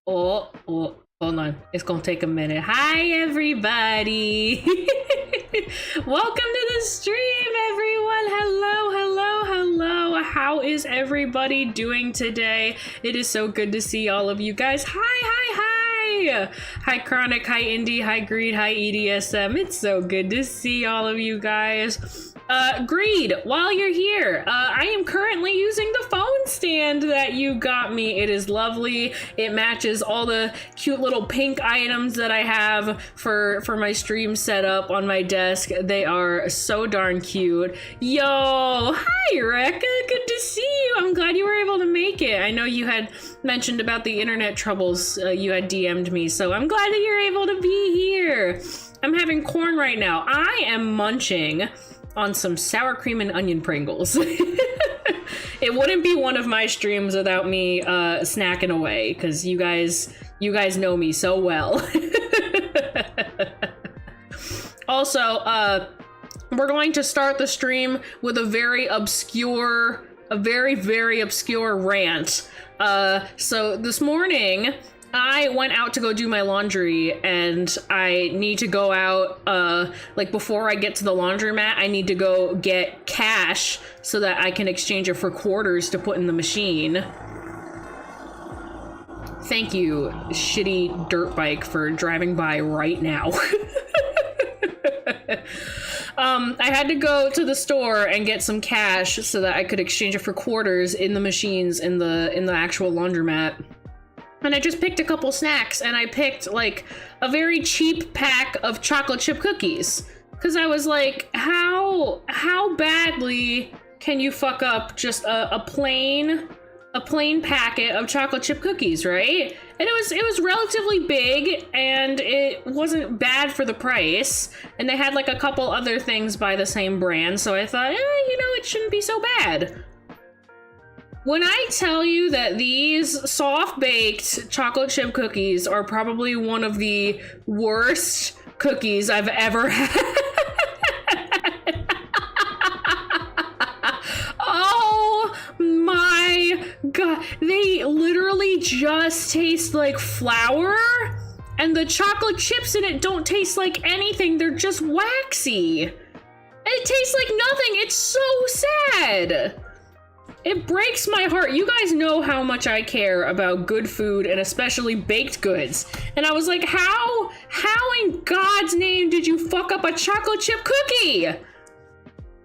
Oh, hold on. It's gonna take a minute. Hi, everybody. Welcome to the stream, everyone. Hello. How is everybody doing today? It is so good to see all of you guys. Hi. Hi, Chronic. Hi, Indie. Hi, Greed. Hi, EDSM. It's so good to see all of you guys. Greed, while you're here, I am currently using the phone stand that you got me. It is lovely. It matches all the cute little pink items that I have for my stream setup on my desk. They are so darn cute. Yo, hi, Rekka. Good to see you. I'm glad you were able to make it. I know you had mentioned about the internet troubles. You had DM'd me, so I'm glad that you're able to be here. I'm having corn right now. I am munching on some sour cream and onion Pringles. It wouldn't be one of my streams without me snacking away, because you guys know me so well. Also, we're going to start the stream with a very obscure rant. So this morning, I went out to go do my laundry, and I need to go out, like before I get to the laundromat, I need to go get cash so that I can exchange it for quarters to put in the machine. Thank you, shitty dirt bike, for driving by right now. I had to go to the store and get some cash so that I could exchange it for quarters in the machines in the actual laundromat. And I just picked a couple snacks, and I picked like a very cheap pack of chocolate chip cookies. Cause I was like, how badly can you fuck up just a plain packet of chocolate chip cookies, right? And it was relatively big, and it wasn't bad for the price. And they had like a couple other things by the same brand, so I thought, it shouldn't be so bad. When I tell you that these soft-baked chocolate chip cookies are probably one of the worst cookies I've ever had. Oh my god. They literally just taste like flour, and the chocolate chips in it don't taste like anything. They're just waxy. It tastes like nothing. It's so sad. It breaks my heart. You guys know how much I care about good food, and especially baked goods. And I was like, how in God's name did you fuck up a chocolate chip cookie?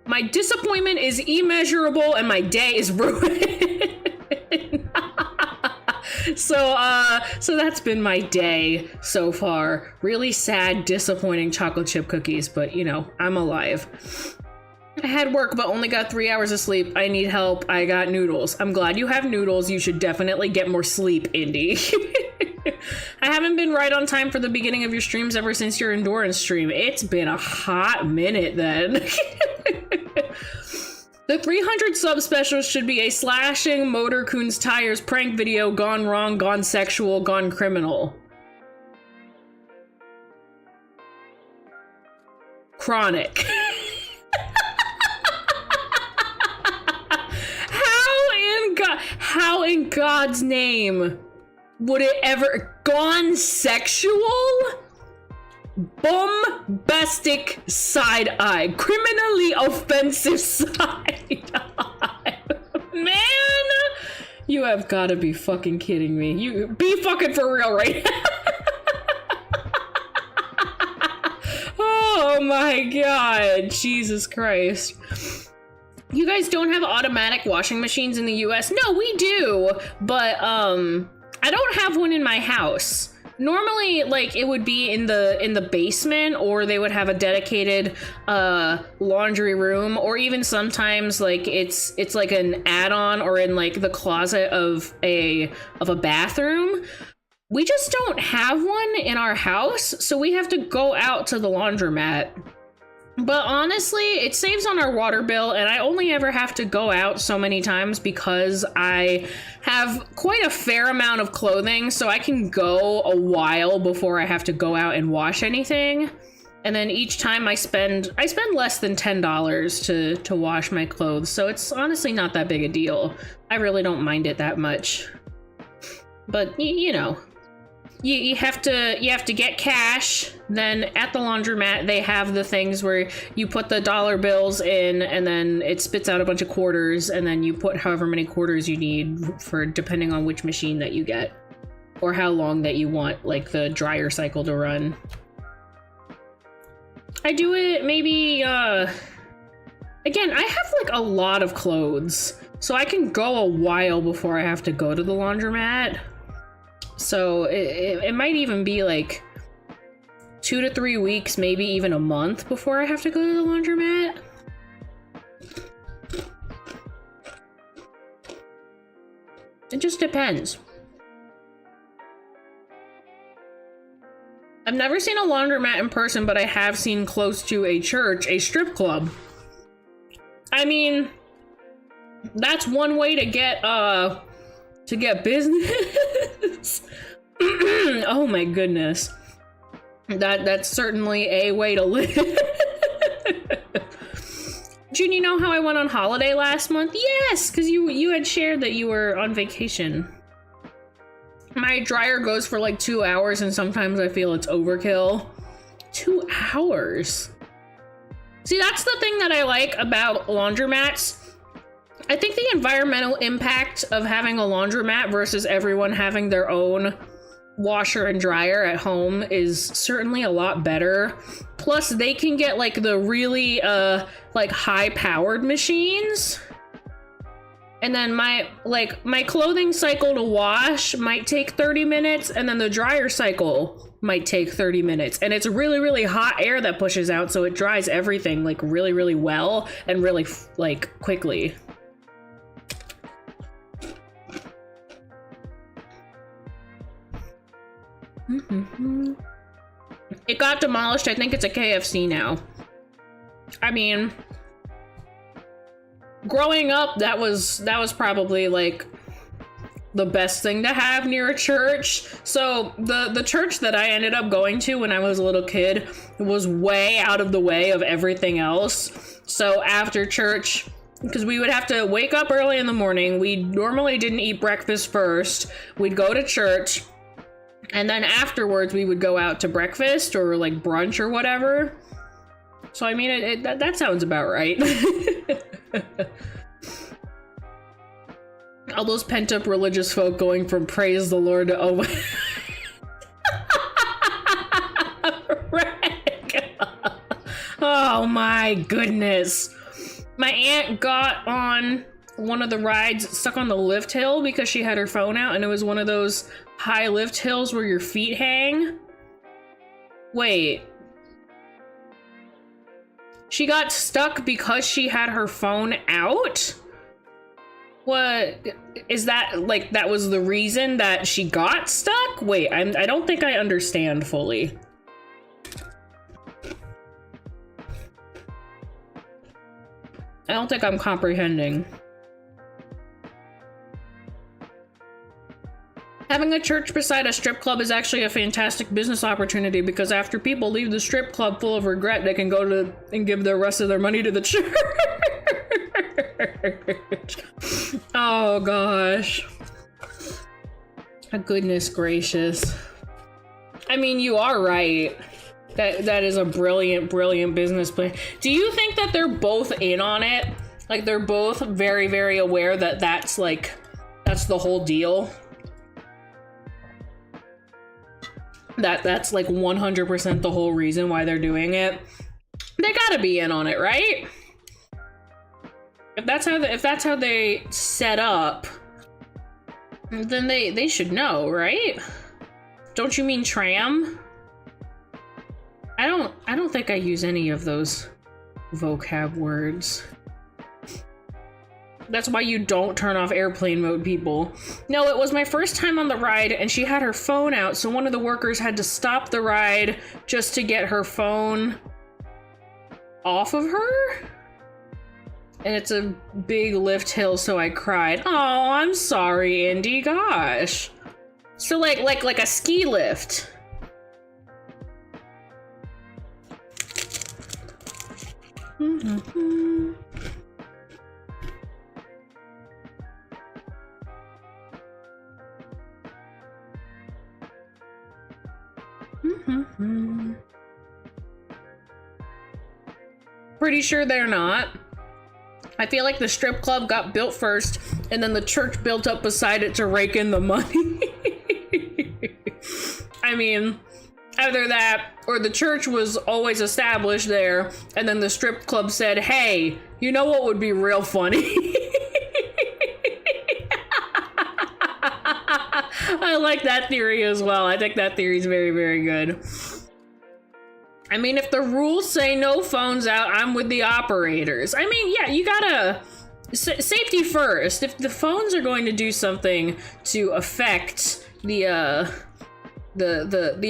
My disappointment is immeasurable, and my day is ruined. So that's been my day so far. Really sad, disappointing chocolate chip cookies, but I'm alive. I had work but only got 3 hours of sleep. I need help. I got noodles. I'm glad you have noodles. You should definitely get more sleep, Indy. I haven't been right on time for the beginning of your streams ever since your endurance stream. It's been a hot minute then. The 300 sub special should be a slashing Motor Coon's tires prank video gone wrong, gone sexual, gone criminal. Chronic. How in God's name would it ever gone sexual? Bombastic side eye, criminally offensive side eye. Man, you have got to be fucking kidding me. You be fucking for real right now. Oh my god, Jesus Christ. You guys don't have automatic washing machines in the US? No, we do, but I don't have one in my house. Normally, like, it would be in the basement, or they would have a dedicated laundry room, or even sometimes like it's like an add-on or in like the closet of a bathroom. We just don't have one in our house, so we have to go out to the laundromat. But honestly, it saves on our water bill, and I only ever have to go out so many times because I have quite a fair amount of clothing, so I can go a while before I have to go out and wash anything. And then each time I spend less than $10 to wash my clothes, so it's honestly not that big a deal. I really don't mind it that much. But, you have to get cash. Then at the laundromat they have the things where you put the dollar bills in and then it spits out a bunch of quarters, and then you put however many quarters you need for depending on which machine that you get or how long that you want like the dryer cycle to run. I do it maybe again, I have like a lot of clothes, so I can go a while before I have to go to the laundromat. So it might even be like 2 to 3 weeks, maybe even a month before I have to go to the laundromat. It just depends. I've never seen a laundromat in person, but I have seen close to a church, a strip club. I mean, that's one way to get business. Oh my goodness. That's certainly a way to live. June, you know how I went on holiday last month? Yes, because you had shared that you were on vacation. My dryer goes for like 2 hours and sometimes I feel it's overkill. 2 hours. See, that's the thing that I like about laundromats. I think the environmental impact of having a laundromat versus everyone having their own washer and dryer at home is certainly a lot better. Plus, they can get like the really like high-powered machines. And then my clothing cycle to wash might take 30 minutes, and then the dryer cycle might take 30 minutes. And it's really, really hot air that pushes out, so it dries everything like really, really well and really like quickly. It got demolished. I think it's a KFC now. I mean, growing up, that was probably like the best thing to have near a church. So the church that I ended up going to when I was a little kid was way out of the way of everything else. So after church, because we would have to wake up early in the morning, we normally didn't eat breakfast first. We'd go to church, and then afterwards we would go out to breakfast or like brunch or whatever. So I mean, that sounds about right. All those pent-up religious folk going from praise the Lord to oh oh my goodness. My aunt got on one of the rides, stuck on the lift hill because she had her phone out, and it was one of those high lift hills where your feet hang. Wait. She got stuck because she had her phone out? What is that? Like, that was the reason that she got stuck? Wait, I don't think I understand fully. I don't think I'm comprehending. Having a church beside a strip club is actually a fantastic business opportunity because after people leave the strip club full of regret, they can go to and give the rest of their money to the church. Oh gosh. Goodness gracious. I mean, you are right. That is a brilliant, brilliant business plan. Do you think that they're both in on it? Like, they're both very, very aware that that's the whole deal? That's like 100% the whole reason why they're doing it? They gotta be in on it, right? If that's how they set up, then they should know, right? Don't you mean tram? I don't think I use any of those vocab words. That's why you don't turn off airplane mode, people. No, it was my first time on the ride and she had her phone out, so one of the workers had to stop the ride just to get her phone off of her. And it's a big lift hill, so I cried. Oh, I'm sorry, Indy, gosh. So like a ski lift. Mm-hmm. Pretty sure they're not. I feel like the strip club got built first, and then the church built up beside it to rake in the money. I mean, either that, or the church was always established there, and then the strip club said, hey, you know what would be real funny? I like that theory as well. I think that theory is very, very good. I mean, if the rules say no phones out, I'm with the operators. I mean, yeah, you gotta... safety first. If the phones are going to do something to affect the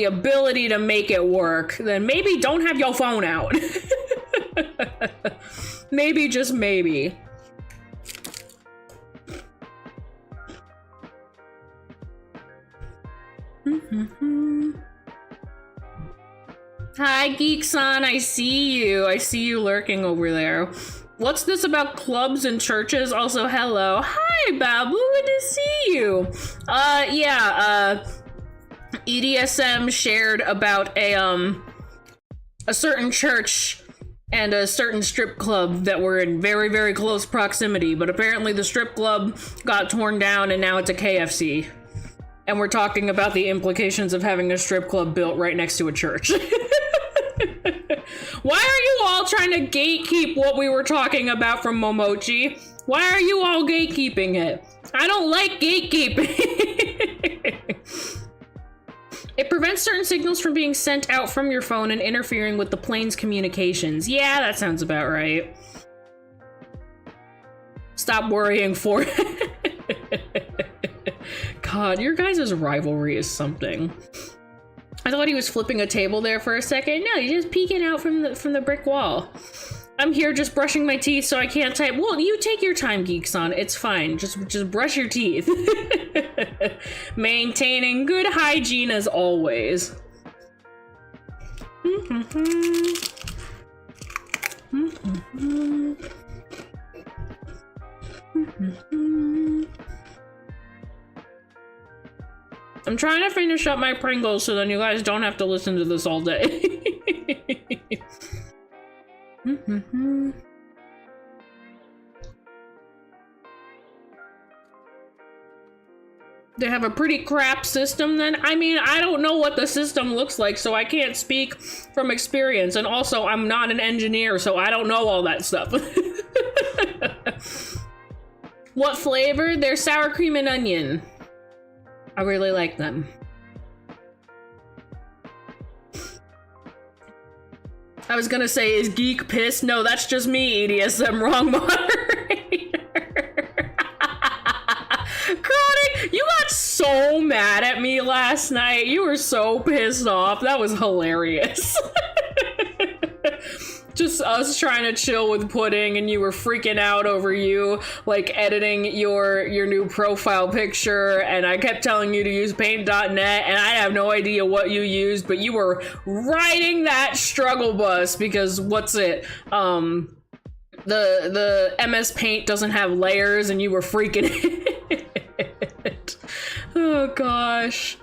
ability to make it work, then maybe don't have your phone out. Maybe, just maybe. Hi, Geekson, I see you. I see you lurking over there. What's this about clubs and churches? Also, hello. Hi, Babu, good to see you. EDSM shared about a certain church and a certain strip club that were in very, very close proximity, but apparently the strip club got torn down and now it's a KFC. And we're talking about the implications of having a strip club built right next to a church. Why are you all trying to gatekeep what we were talking about from Momochi? Why are you all gatekeeping it? I don't like gatekeeping. It prevents certain signals from being sent out from your phone and interfering with the plane's communications. Yeah, that sounds about right. Stop worrying for it. God, your guys' rivalry is something. I thought he was flipping a table there for a second. No, he's just peeking out from the brick wall. I'm here just brushing my teeth so I can't type. Well, you take your time, Geekson. It's fine. Just brush your teeth. Maintaining good hygiene as always. I'm trying to finish up my Pringles so then you guys don't have to listen to this all day. They have a pretty crap system then? I mean, I don't know what the system looks like, so I can't speak from experience. And also, I'm not an engineer, so I don't know all that stuff. What flavor? They're sour cream and onion. I really like them. I was gonna say, is Geek pissed? No, that's just me, EDSM, wrong moderator. Chronic, you got so mad at me last night. You were so pissed off. That was hilarious. Just us trying to chill with Pudding and you were freaking out over you, like, editing your new profile picture, and I kept telling you to use paint.net, and I have no idea what you used, but you were riding that struggle bus because, what's it, the MS Paint doesn't have layers, and you were freaking it. Oh, gosh.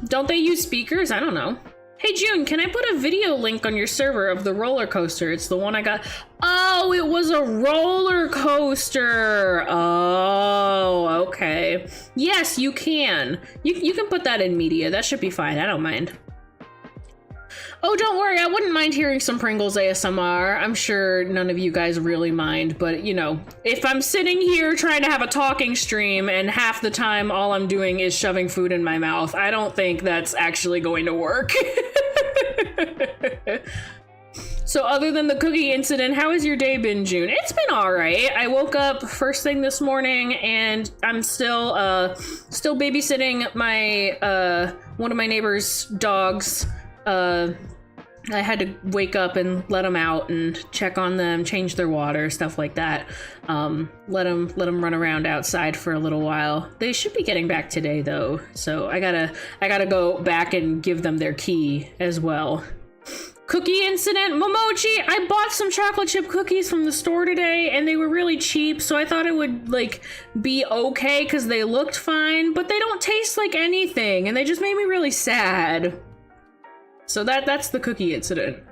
Don't they use speakers? I don't know. Hey June, can I put a video link on your server of the roller coaster? It's the one I got. Oh, it was a roller coaster. Oh, okay. Yes, you can. You can put that in media. That should be fine. I don't mind. Oh, don't worry. I wouldn't mind hearing some Pringles ASMR. I'm sure none of you guys really mind, but you know, if I'm sitting here trying to have a talking stream and half the time all I'm doing is shoving food in my mouth, I don't think that's actually going to work. So other than the cookie incident, how has your day been, June? It's been all right. I woke up first thing this morning and I'm still babysitting my one of my neighbor's dogs. I had to wake up and let them out and check on them, change their water, stuff like that. Let them run around outside for a little while. They should be getting back today though, so I gotta go back and give them their key as well. Cookie incident, Momochi, I bought some chocolate chip cookies from the store today and they were really cheap, so I thought it would like be okay because they looked fine, but they don't taste like anything and they just made me really sad. So that's the cookie incident.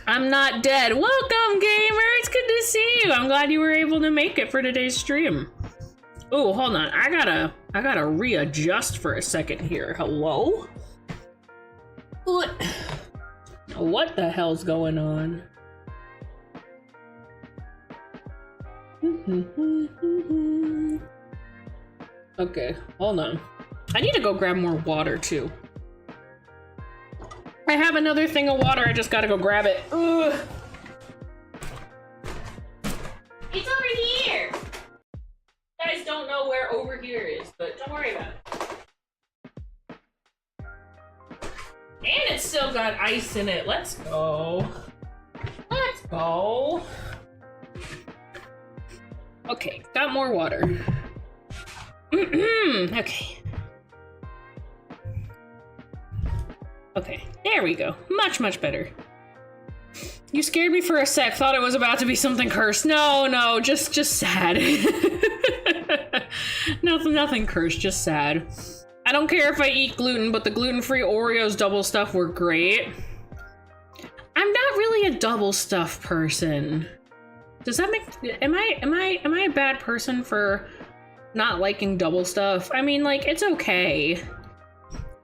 I'm not dead. Welcome, gamer. It's good to see you. I'm glad you were able to make it for today's stream. Oh, hold on. I gotta readjust for a second here. Hello? What the hell's going on? Okay, hold on. I need to go grab more water too. I have another thing of water, I just gotta go grab it. Ugh. It's over here! You guys don't know where over here is, but don't worry about it. And it's still got ice in it. Let's go. Let's go. Okay, got more water. Okay. Okay, there we go. Much, much better. You scared me for a sec. Thought it was about to be something cursed. No, just sad. Nothing cursed, just sad. I don't care if I eat gluten, but the gluten-free Oreos double stuff were great. I'm not really a double stuff person. Does that make... Am I a bad person for not liking double stuff? I mean, like, it's okay.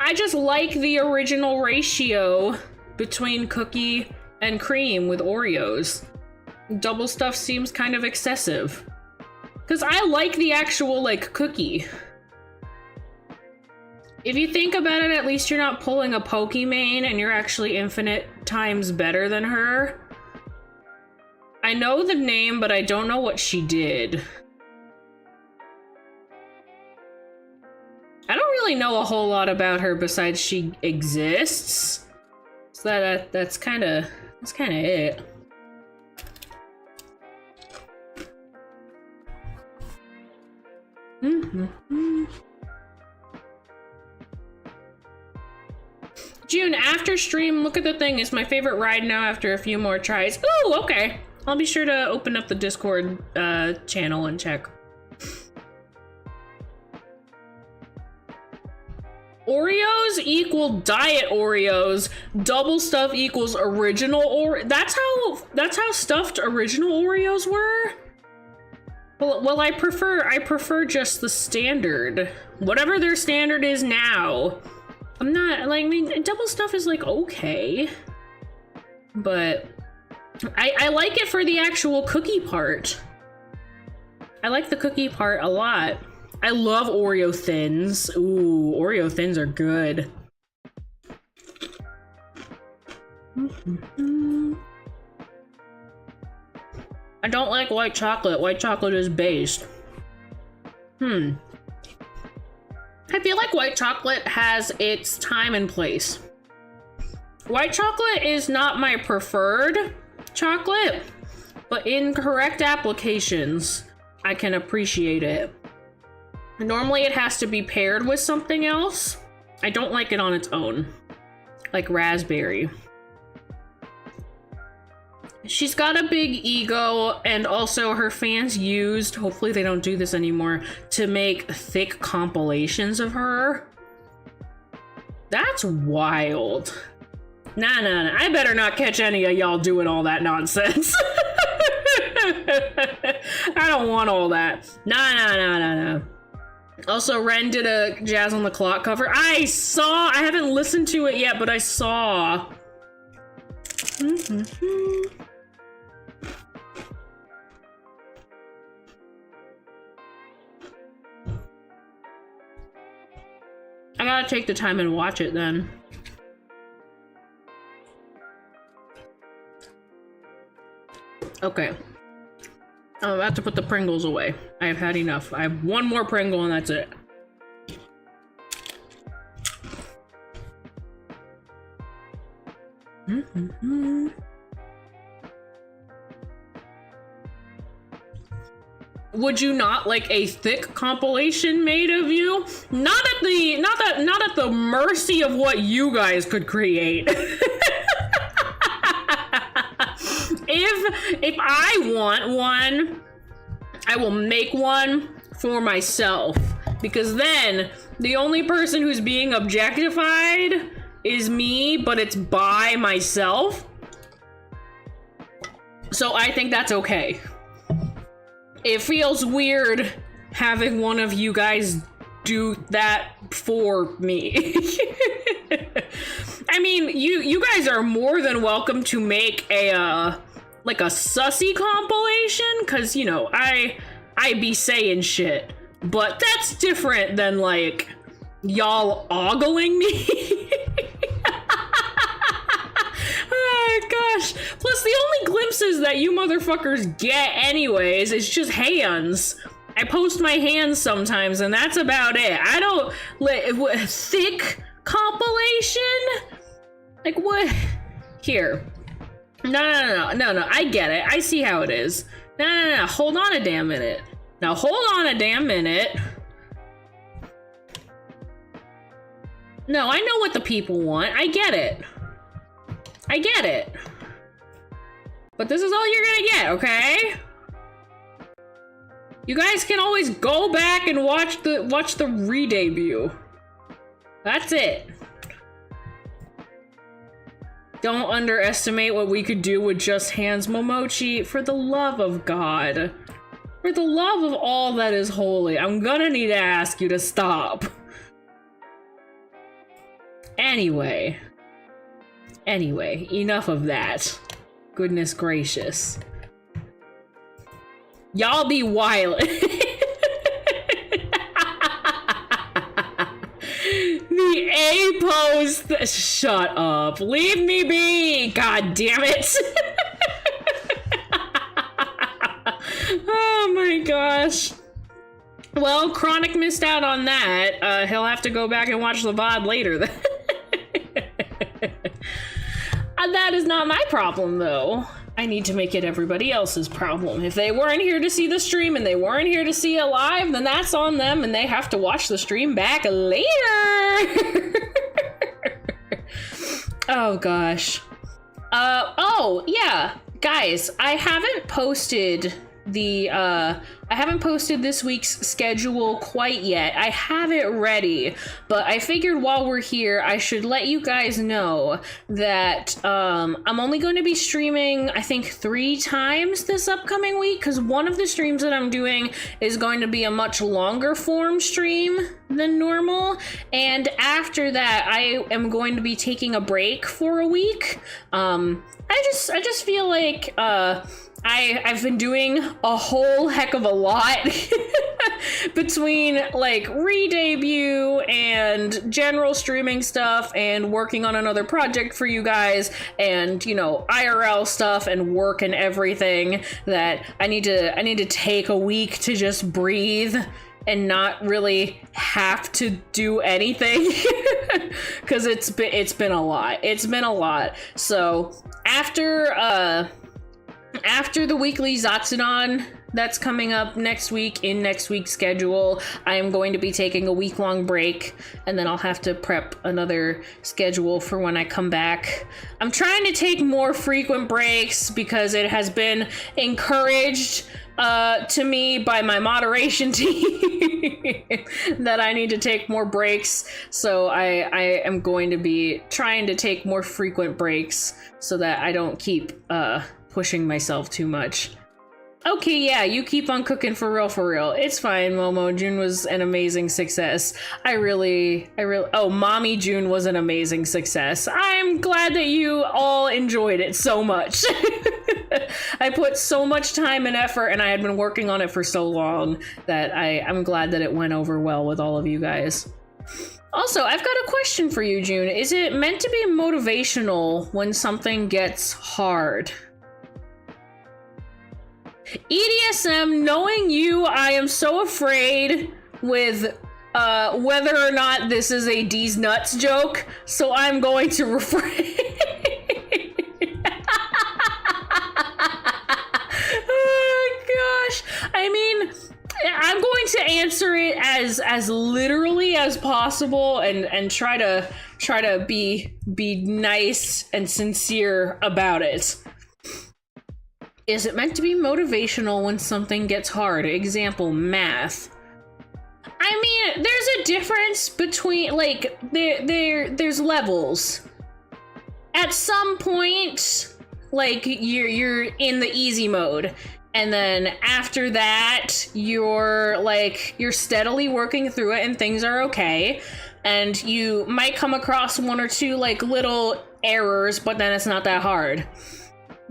I just like the original ratio between cookie and cream with Oreos. Double stuff seems kind of excessive. Because I like the actual, like, cookie. If you think about it, at least you're not pulling a Pokimane and you're actually infinite times better than her. I know the name, but I don't know what she did. I don't really know a whole lot about her besides she exists. So that's kind of it. June, after stream, look at the thing. It's my favorite ride now after a few more tries. Ooh, okay. I'll be sure to open up the Discord channel and check. Oreos equal diet Oreos. Double stuff equals original That's how stuffed original Oreos were. Well, I prefer just the standard. Whatever their standard is now. I'm not, like, I mean, double stuff is, like, okay. But I like it for the actual cookie part. I like the cookie part a lot. I love Oreo Thins. Ooh, Oreo Thins are good. I don't like white chocolate. White chocolate is based. I feel like white chocolate has its time and place. White chocolate is not my preferred chocolate, but in correct applications, I can appreciate it. Normally it has to be paired with something else. I don't like it on its own, like raspberry. She's got a big ego, and also her fans used, hopefully they don't do this anymore, to make thick compilations of her. That's wild. Nah. I better not catch any of y'all doing all that nonsense. I don't want all that. Nah. Also, Ren did a Jazz on the Clock cover. I haven't listened to it yet, but I saw. I gotta take the time and watch it then. Okay. I'm about to put the Pringles away. I have had enough. I have one more Pringle and that's it. Would you not like a thick compilation made of you? Not at the mercy of what you guys could create. if I want one, I will make one for myself, because then the only person who's being objectified is me, but it's by myself. So I think that's okay. It feels weird having one of you guys do that for me. I mean, you guys are more than welcome to make a like a sussy compilation, cause you know I be saying shit, but that's different than like y'all ogling me. Oh gosh. Plus the only glimpses that you motherfuckers get anyways is just hands. I post my hands sometimes and that's about it. I don't thick compilation? Like what? Here. No, I get it. I see how it is. No. Hold on a damn minute. Now hold on a damn minute. No, I know what the people want. I get it. But this is all you're gonna get, okay? You guys can always go back and watch the re-debut. That's it. Don't underestimate what we could do with just hands, Momochi. For the love of God. For the love of all that is holy, I'm gonna need to ask you to stop. Anyway, enough of that. Goodness gracious. Y'all be wild. The A pose. Shut up. Leave me be. God damn it. Oh my gosh. Well, Chronic missed out on that. He'll have to go back and watch the VOD later then. That is not my problem, though. I need to make it everybody else's problem. If they weren't here to see the stream and they weren't here to see it live, then that's on them and they have to watch the stream back later. Oh gosh. Oh yeah, guys, I haven't posted this week's schedule quite yet. I have it ready, but I figured while we're here, I should let you guys know that I'm only going to be streaming, I think, 3 times this upcoming week, because one of the streams that I'm doing is going to be a much longer form stream than normal, and after that, I am going to be taking a break for a week. I just feel like I've been doing a whole heck of a lot between like re-debut and general streaming stuff and working on another project for you guys and, you know, IRL stuff and work and everything, that I need to take a week to just breathe and not really have to do anything because it's been a lot. So after the weekly ZATSUDAN that's coming up next week in next week's schedule, I am going to be taking a week-long break, and then I'll have to prep another schedule for when I come back. I'm trying to take more frequent breaks because it has been encouraged to me by my moderation team that I need to take more breaks. So I am going to be trying to take more frequent breaks so that I don't keep pushing myself too much. Okay, yeah, you keep on cooking for real. It's fine, Momo. June was an amazing success. Oh, Mommy June was an amazing success. I'm glad that you all enjoyed it so much. I put so much time and effort, and I had been working on it for so long that I'm glad that it went over well with all of you guys. Also, I've got a question for you, June. Is it meant to be motivational when something gets hard? EDSM, knowing you, I am so afraid with whether or not this is a D's nuts joke, so I'm going to refrain. Oh gosh. I mean, I'm going to answer it as literally as possible and try to be nice and sincere about it. Is it meant to be motivational when something gets hard? Example, math. I mean, there's a difference between, like, there's levels. At some point, like, you're in the easy mode. And then after that, you're steadily working through it and things are okay. And you might come across one or two, like, little errors, but then it's not that hard.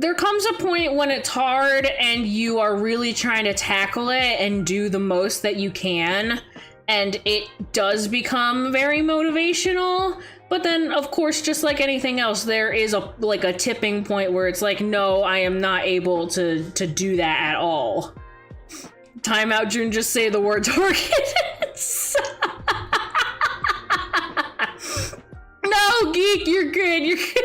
There comes a point when it's hard and you are really trying to tackle it and do the most that you can, and it does become very motivational. But then, of course, just like anything else, there is a tipping point where it's like, no, I am not able to do that at all. Timeout, June, just say the word targets. No, Geek, you're good. You're good.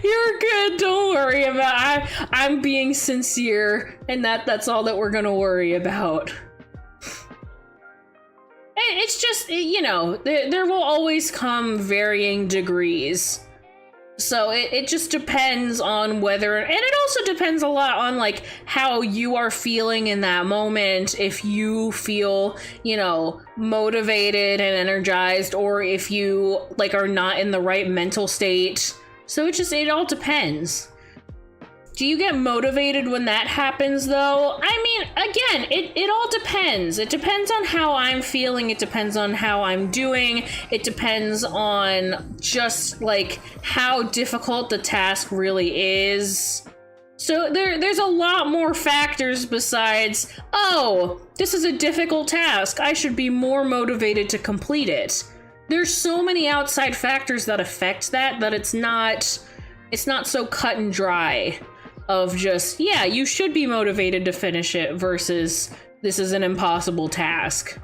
You're good. Don't worry about it. I'm being sincere, and that's all that we're gonna worry about. It's just, you know, there will always come varying degrees. So it just depends on whether, and it also depends a lot on, like, how you are feeling in that moment. If you feel, you know, motivated and energized, or if you, like, are not in the right mental state. So it all depends. Do you get motivated when that happens, though? I mean, again, it all depends. It depends on how I'm feeling. It depends on how I'm doing. It depends on just, like, how difficult the task really is. So there's a lot more factors besides, oh, this is a difficult task, I should be more motivated to complete it. There's so many outside factors that affect that it's not so cut and dry of just, yeah, you should be motivated to finish it versus this is an impossible task.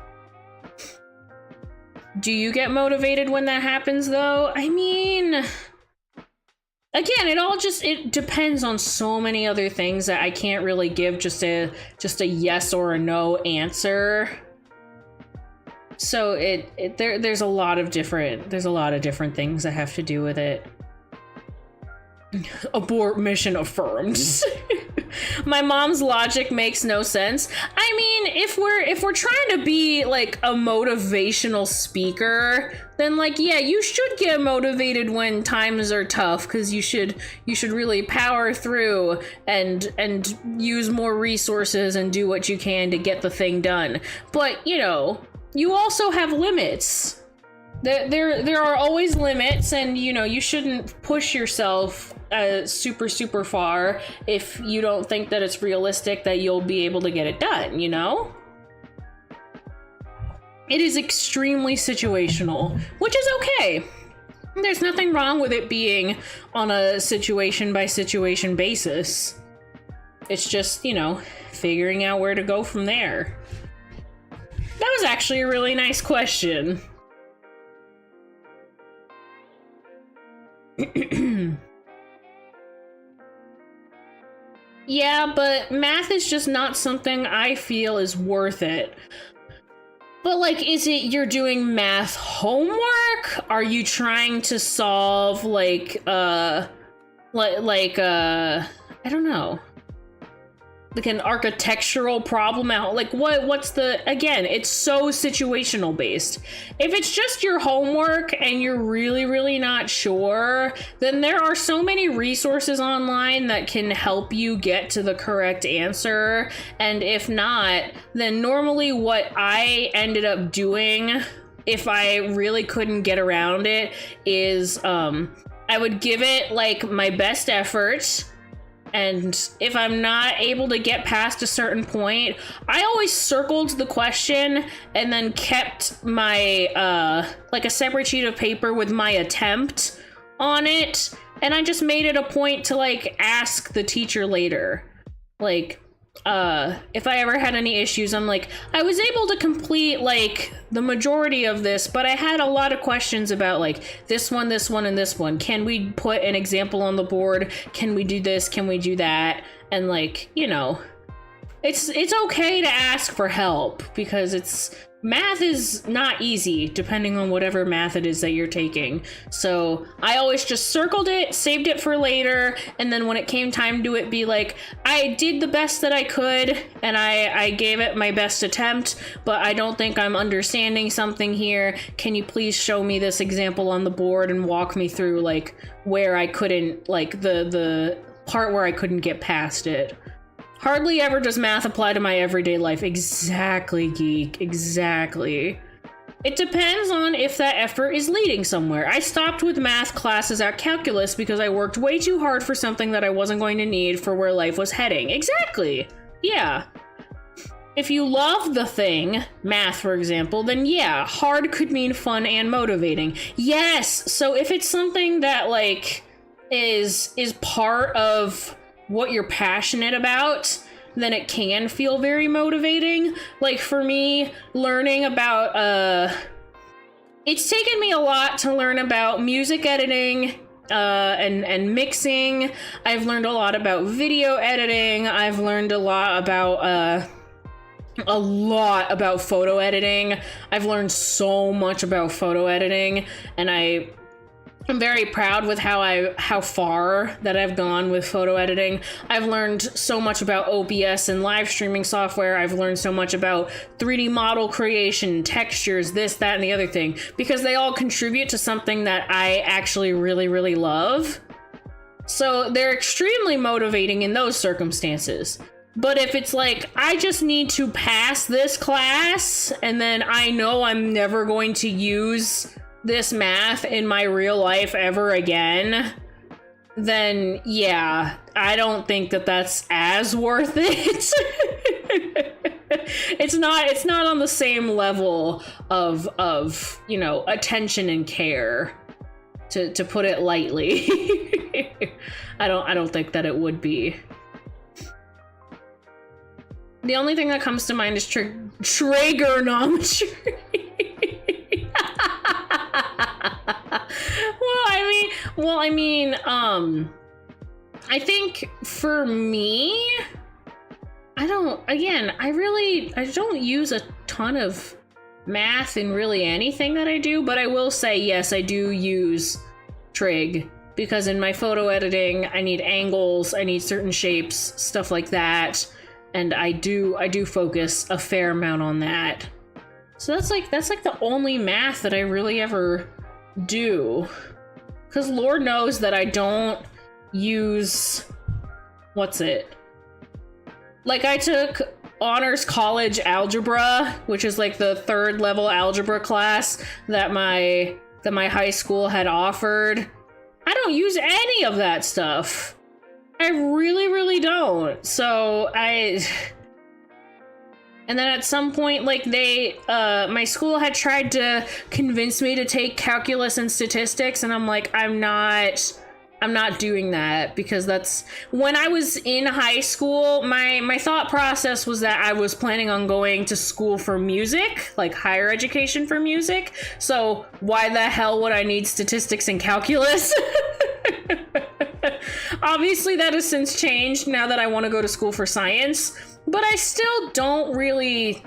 Do you get motivated when that happens, though? I mean, again, it depends on so many other things that I can't really give just a yes or a no answer. So there's a lot of different things that have to do with it. Abort mission affirmed. My mom's logic makes no sense. I mean, if we're trying to be, like, a motivational speaker, then, like, yeah, you should get motivated when times are tough, because you should really power through and use more resources and do what you can to get the thing done. But, you know, you also have limits. There are always limits, and, you know, you shouldn't push yourself super far if you don't think that it's realistic that you'll be able to get it done, you know? It is extremely situational, which is okay. There's nothing wrong with it being on a situation by situation basis. It's just, you know, figuring out where to go from there. That was actually a really nice question. Yeah, but math is just not something I feel is worth it. But, like, is it you're doing math homework? Are you trying to solve, like, I don't know, like an architectural problem out? Like, what's the, again, it's so situational based. If it's just your homework and you're really not sure, then there are so many resources online that can help you get to the correct answer. And if not, then normally what I ended up doing, if I really couldn't get around it, is I would give it, like, my best effort. And if I'm not able to get past a certain point, I always circled the question and then kept my, like, a separate sheet of paper with my attempt on it. And I just made it a point to, like, ask the teacher later. Like, if I ever had any issues, I'm like, I was able to complete, like, the majority of this, but I had a lot of questions about, like, this one, and this one. Can we put an example on the board? Can we do this? Can we do that? And, like, you know, it's okay to ask for help, because it's math is not easy depending on whatever math it is that you're taking. So I always just circled it, saved it for later, and then when it came time to it, be like, I did the best that I could and I gave it my best attempt, but I don't think I'm understanding something here. Can you please show me this example on the board and walk me through like where I couldn't, like the part where I couldn't get past it. Hardly ever does math apply to my everyday life. Exactly, geek. Exactly. It depends on if that effort is leading somewhere. I stopped with math classes at calculus because I worked way too hard for something that I wasn't going to need for where life was heading. Exactly. Yeah. If you love the thing, math for example, then yeah, hard could mean fun and motivating. Yes. So if it's something that like is part of what you're passionate about, then it can feel very motivating. Like for me, learning about it's taken me a lot to learn about music editing and mixing. I've learned a lot about video editing. I've learned a lot about photo editing. I've learned so much about photo editing, and I'm very proud with how far that I've gone with photo editing. I've learned so much about OBS and live streaming software. I've learned so much about 3D model creation, textures, this, that, and the other thing, because they all contribute to something that I actually really, really love. So they're extremely motivating in those circumstances. But if it's like, I just need to pass this class, and then I know I'm never going to use this math in my real life ever again, then yeah, I don't think that that's as worth it. It's not on the same level of, you know, attention and care, to put it lightly. I don't think that it would be. The only thing that comes to mind is trigonometry. I think for me, I don't use a ton of math in really anything that I do, but I will say, yes, I do use trig, because in my photo editing, I need angles, I need certain shapes, stuff like that, and I do focus a fair amount on that. So that's like the only math that I really ever do. Because Lord knows that I don't use, like I took honors college algebra, which is like the 3rd level algebra class that my high school had offered. I don't use any of that stuff. I really, really don't. So and then at some point, like my school had tried to convince me to take calculus and statistics, and I'm like, I'm not doing that, because that's, when I was in high school, my thought process was that I was planning on going to school for music, like higher education for music. So why the hell would I need statistics and calculus? Obviously that has since changed now that I want to go to school for science. But I still don't really,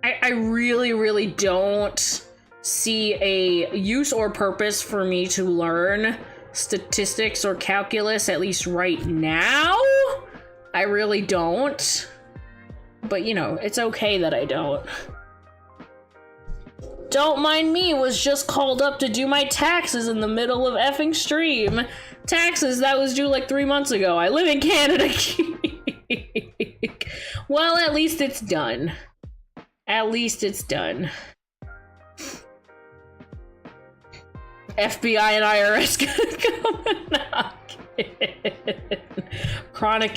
I really, really don't see a use or purpose for me to learn statistics or calculus, at least right now. I really don't. But, you know, it's okay that I don't. Don't mind me, was just called up to do my taxes in the middle of effing stream. Taxes, that was due like 3 months ago. I live in Canada. Well, at least it's done. At least it's done. FBI and IRS gonna come. Chronic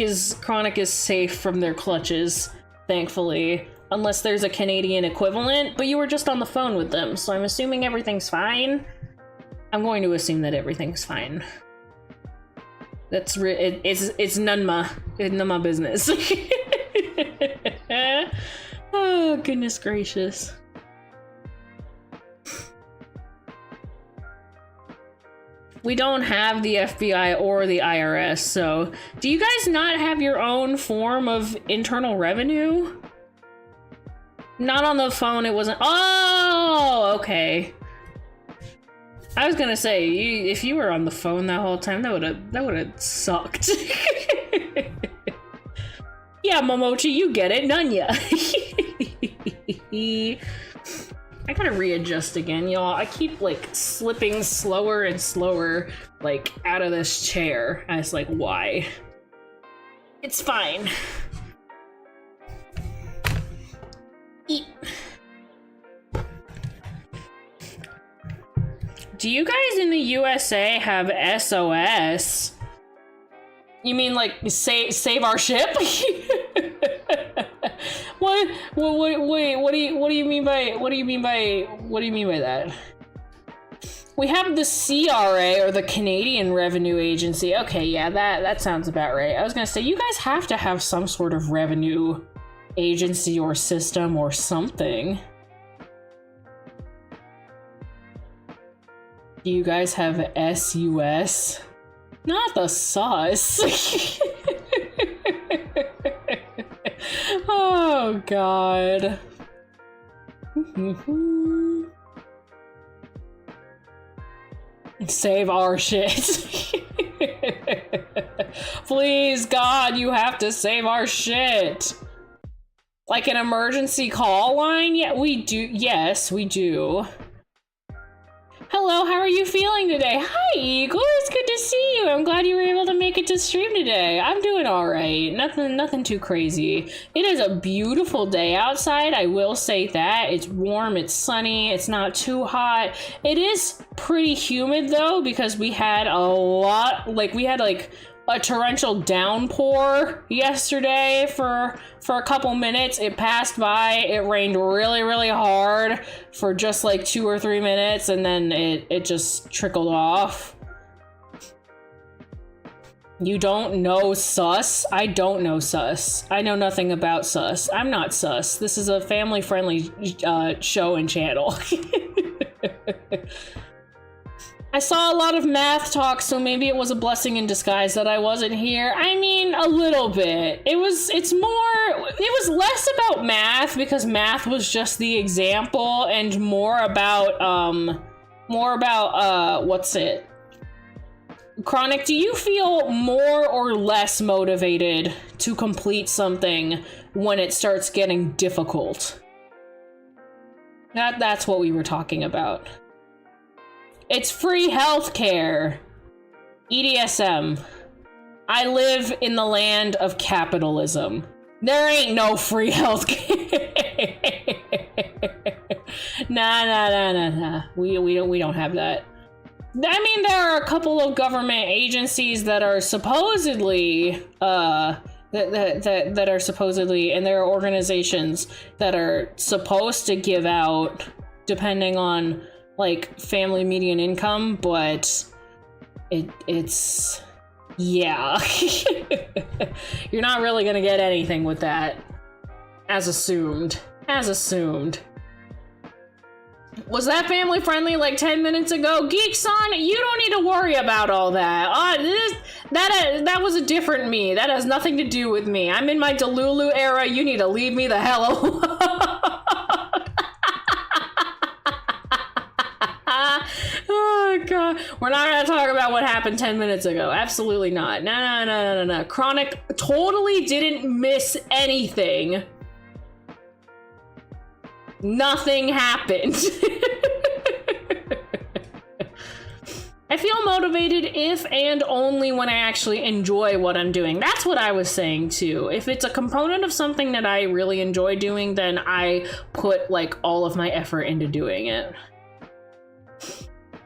is safe from their clutches, thankfully. Unless there's a Canadian equivalent, but you were just on the phone with them, so I'm assuming everything's fine. I'm going to assume that everything's fine. It's none of my business. Oh, goodness gracious. We don't have the FBI or the IRS, so do you guys not have your own form of internal revenue? Not on the phone, it wasn't. Oh, okay. I was gonna say, if you were on the phone that whole time, that would've sucked. Yeah, Momochi, you get it, Nunya. I gotta readjust again, y'all. I keep like slipping slower and slower, like out of this chair. I was like, why? It's fine. Eat. Do you guys in the USA have SOS? You mean like save our ship? What? Wait, what do you mean by that? We have the CRA, or the Canadian Revenue Agency. Okay, yeah, that sounds about right. I was gonna say, you guys have to have some sort of revenue agency or system or something. Do you guys have SUS? Not the sus. Oh god. Save our shit. Please, God, you have to save our shit. Like an emergency call line? Yeah, we do. Yes, we do. Hello, how are you feeling today? Hi, Eagle. It's good to see you. I'm glad you were able to make it to stream today. I'm doing all right. Nothing too crazy. It is a beautiful day outside. I will say that. It's warm. It's sunny. It's not too hot. It is pretty humid though, because we had a lot. We had a torrential downpour yesterday for a couple minutes. It passed by. It rained really, really hard for just like 2 or 3 minutes, and then it just trickled off. You don't know sus? I don't know sus. I know nothing about sus. I'm not sus. This is a family-friendly show and channel. I saw a lot of math talk, so maybe it was a blessing in disguise that I wasn't here. I mean, a little bit. It was less about math, because math was just the example, and more about what's it? Chronic, do you feel more or less motivated to complete something when it starts getting difficult? That's what we were talking about. It's free healthcare. EDSM. I live in the land of capitalism. There ain't no free healthcare. Nah. We don't have that. I mean, there are a couple of government agencies that are supposedly that are supposedly, and there are organizations that are supposed to give out, depending on like family median income, but it's yeah. You're not really gonna get anything with that, as assumed. Was that family friendly like 10 minutes ago? Geekson, you don't need to worry about all that. That was a different me. That has nothing to do with me. I'm in my Delulu era. You need to leave me the hell alone. Oh god, we're not gonna talk about what happened 10 minutes ago. Absolutely not. No. Chronic totally didn't miss anything. Nothing happened. I feel motivated if and only when I actually enjoy what I'm doing. That's what I was saying too. If it's a component of something that I really enjoy doing, then I put like all of my effort into doing it.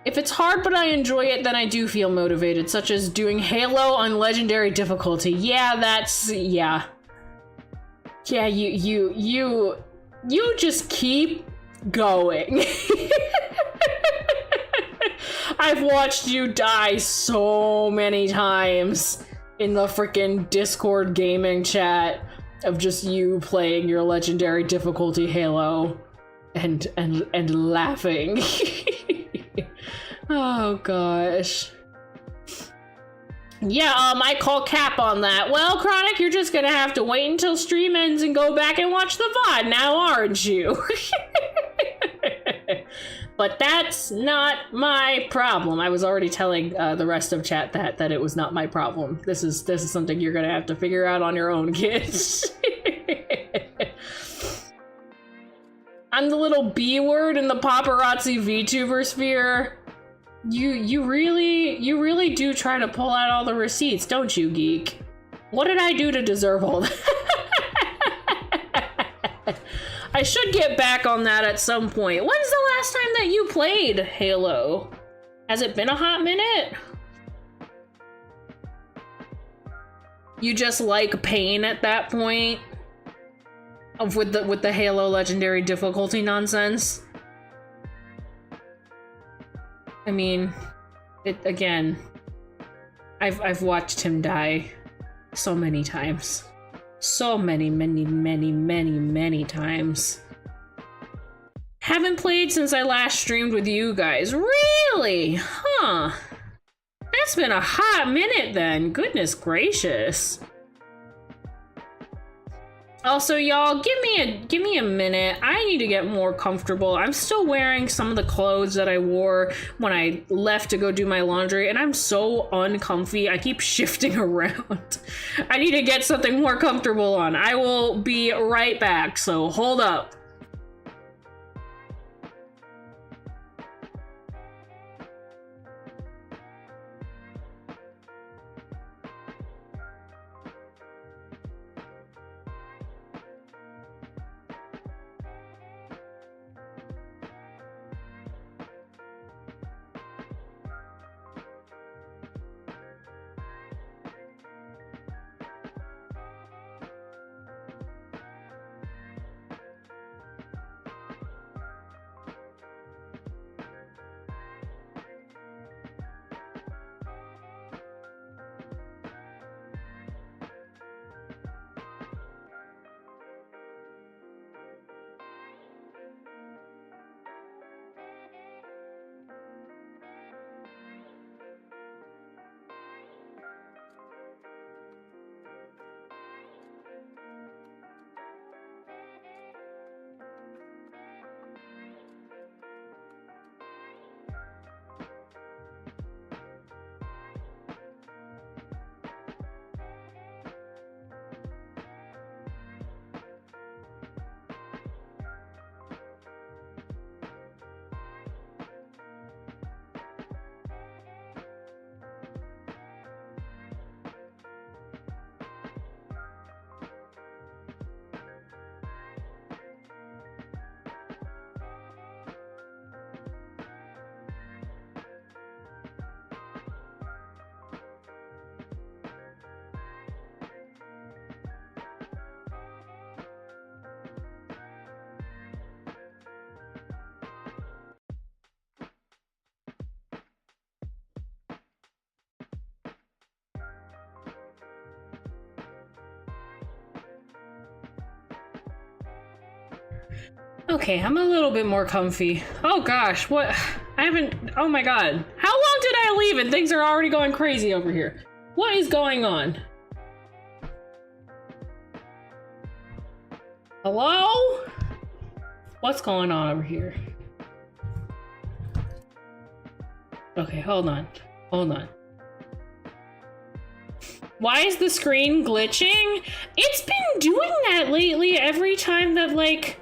If it's hard but I enjoy it, then I do feel motivated, such as doing Halo on legendary difficulty. Yeah, yeah. Yeah, you just keep going. I've watched you die so many times in the freaking Discord gaming chat of just you playing your legendary difficulty Halo and laughing. Oh gosh. Yeah, I call cap on that. Well, Chronic, you're just gonna have to wait until stream ends and go back and watch the VOD now, aren't you? But that's not my problem. I was already telling the rest of chat that it was not my problem. This is something you're gonna have to figure out on your own, kids. I'm the little B word in the paparazzi VTuber sphere. You really do try to pull out all the receipts, don't you, geek? What did I do to deserve all that? I should get back on that at some point. When's the last time that you played Halo? Has it been a hot minute? You just like pain at that point? With the Halo Legendary difficulty nonsense? I mean, again, I've watched him die so many times. So many times. Haven't played since I last streamed with you guys. Really? Huh. That's been a hot minute then. Goodness gracious. Also, y'all, give me a minute. I need to get more comfortable. I'm still wearing some of the clothes that I wore when I left to go do my laundry, and I'm so uncomfy. I keep shifting around. I need to get something more comfortable on. I will be right back, so hold up. Okay, I'm a little bit more comfy. Oh gosh, what? I haven't, oh my god. How long did I leave and things are already going crazy over here? What is going on? Hello? What's going on over here? Okay, hold on. Hold on. Why is the screen glitching? It's been doing that lately every time that, like,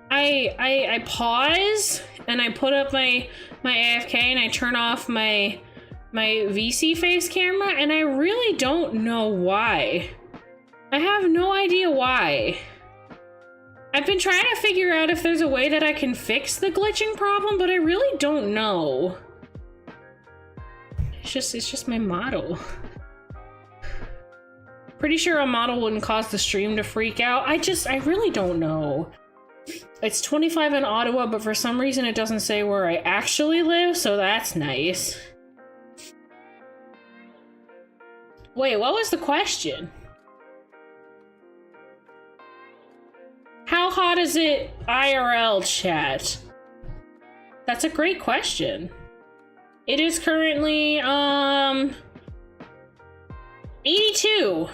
I pause and I put up my AFK and I turn off my VC face camera, and I really don't know why. I have no idea why. I've been trying to figure out if there's a way that I can fix the glitching problem, but I really don't know. It's just my model. Pretty sure a model wouldn't cause the stream to freak out. I really don't know. It's 25 in Ottawa, but for some reason it doesn't say where I actually live, so that's nice. Wait, what was the question? How hot is it IRL, chat? That's a great question. It is currently, 82.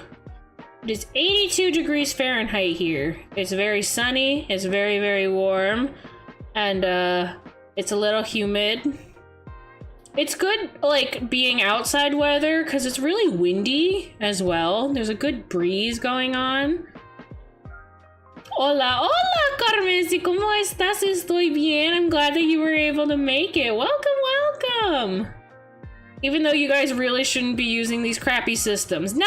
It is 82 degrees Fahrenheit here. It's very sunny, it's very, very warm, and it's a little humid. It's good, like, being outside weather, because it's really windy as well. There's a good breeze going on. Hola, hola, Carmesi, ¿cómo estás? Estoy bien. I'm glad that you were able to make it. Welcome, welcome. Even though you guys really shouldn't be using these crappy systems. No.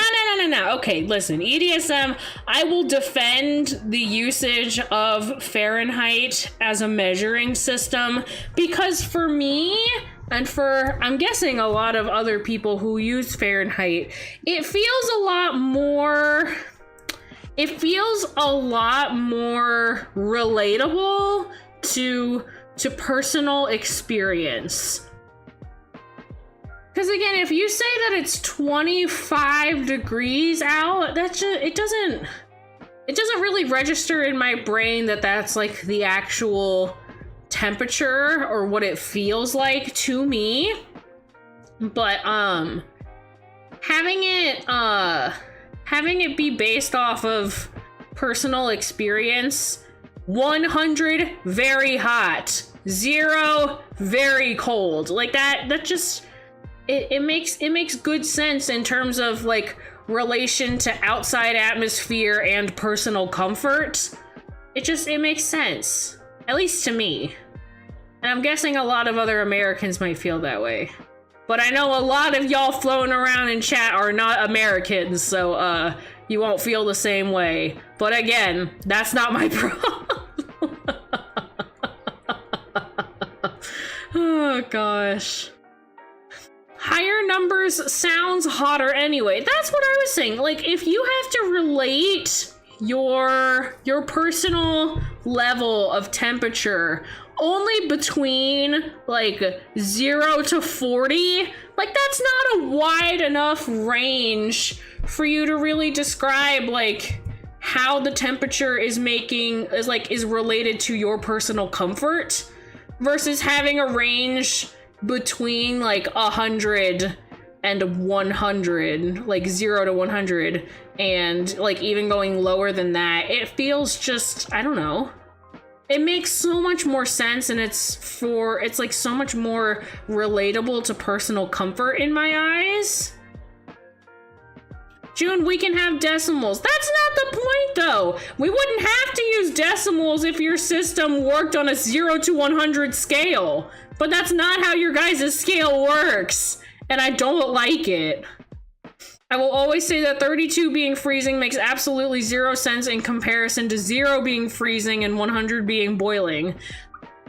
Okay, listen, EDSM, I will defend the usage of Fahrenheit as a measuring system, because for me, and for, I'm guessing, a lot of other people who use Fahrenheit, it feels a lot more relatable to personal experience. Because again, if you say that it's 25 degrees out, that's just, it doesn't really register in my brain that that's like the actual temperature or what it feels like to me. But having it be based off of personal experience, 100 very hot, 0 very cold, like that just it makes good sense in terms of like relation to outside atmosphere and personal comfort. It makes sense, at least to me. And I'm guessing a lot of other Americans might feel that way. But I know a lot of y'all floating around in chat are not Americans, so you won't feel the same way. But again, that's not my problem. Oh gosh. Higher numbers sounds hotter anyway. That's what I was saying. Like, if you have to relate your personal level of temperature only between like 0 to 40, like that's not a wide enough range for you to really describe like how the temperature is related to your personal comfort, versus having a range between like 100 and 100, like 0 to 100, and like even going lower than that. It feels just, I don't know. It makes so much more sense, and it's like so much more relatable to personal comfort in my eyes. June, we can have decimals. That's not the point though. We wouldn't have to use decimals if your system worked on a 0 to 100 scale. But that's not how your guys' scale works, and I don't like it. I will always say that 32 being freezing makes absolutely 0 sense in comparison to 0 being freezing and 100 being boiling.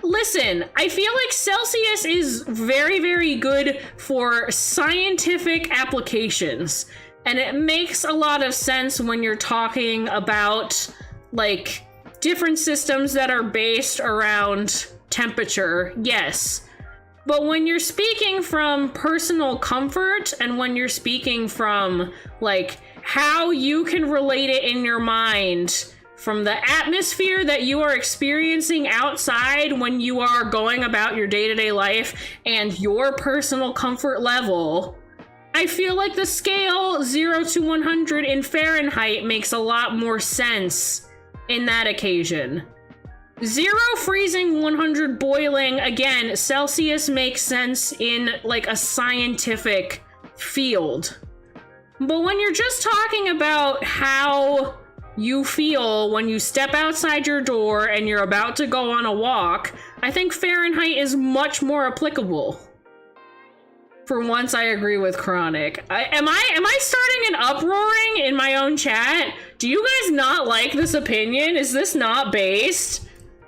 Listen, I feel like Celsius is very, very good for scientific applications, and it makes a lot of sense when you're talking about, like, different systems that are based around temperature, yes. But when you're speaking from personal comfort, and when you're speaking from like how you can relate it in your mind from the atmosphere that you are experiencing outside when you are going about your day-to-day life and your personal comfort level, I feel like the scale 0 to 100 in Fahrenheit makes a lot more sense in that occasion. 0 freezing, 100 boiling, again, Celsius makes sense in like a scientific field. But when you're just talking about how you feel when you step outside your door and you're about to go on a walk, I think Fahrenheit is much more applicable. For once, I agree with Chronic. Am I starting an uproaring in my own chat? Do you guys not like this opinion? Is this not based?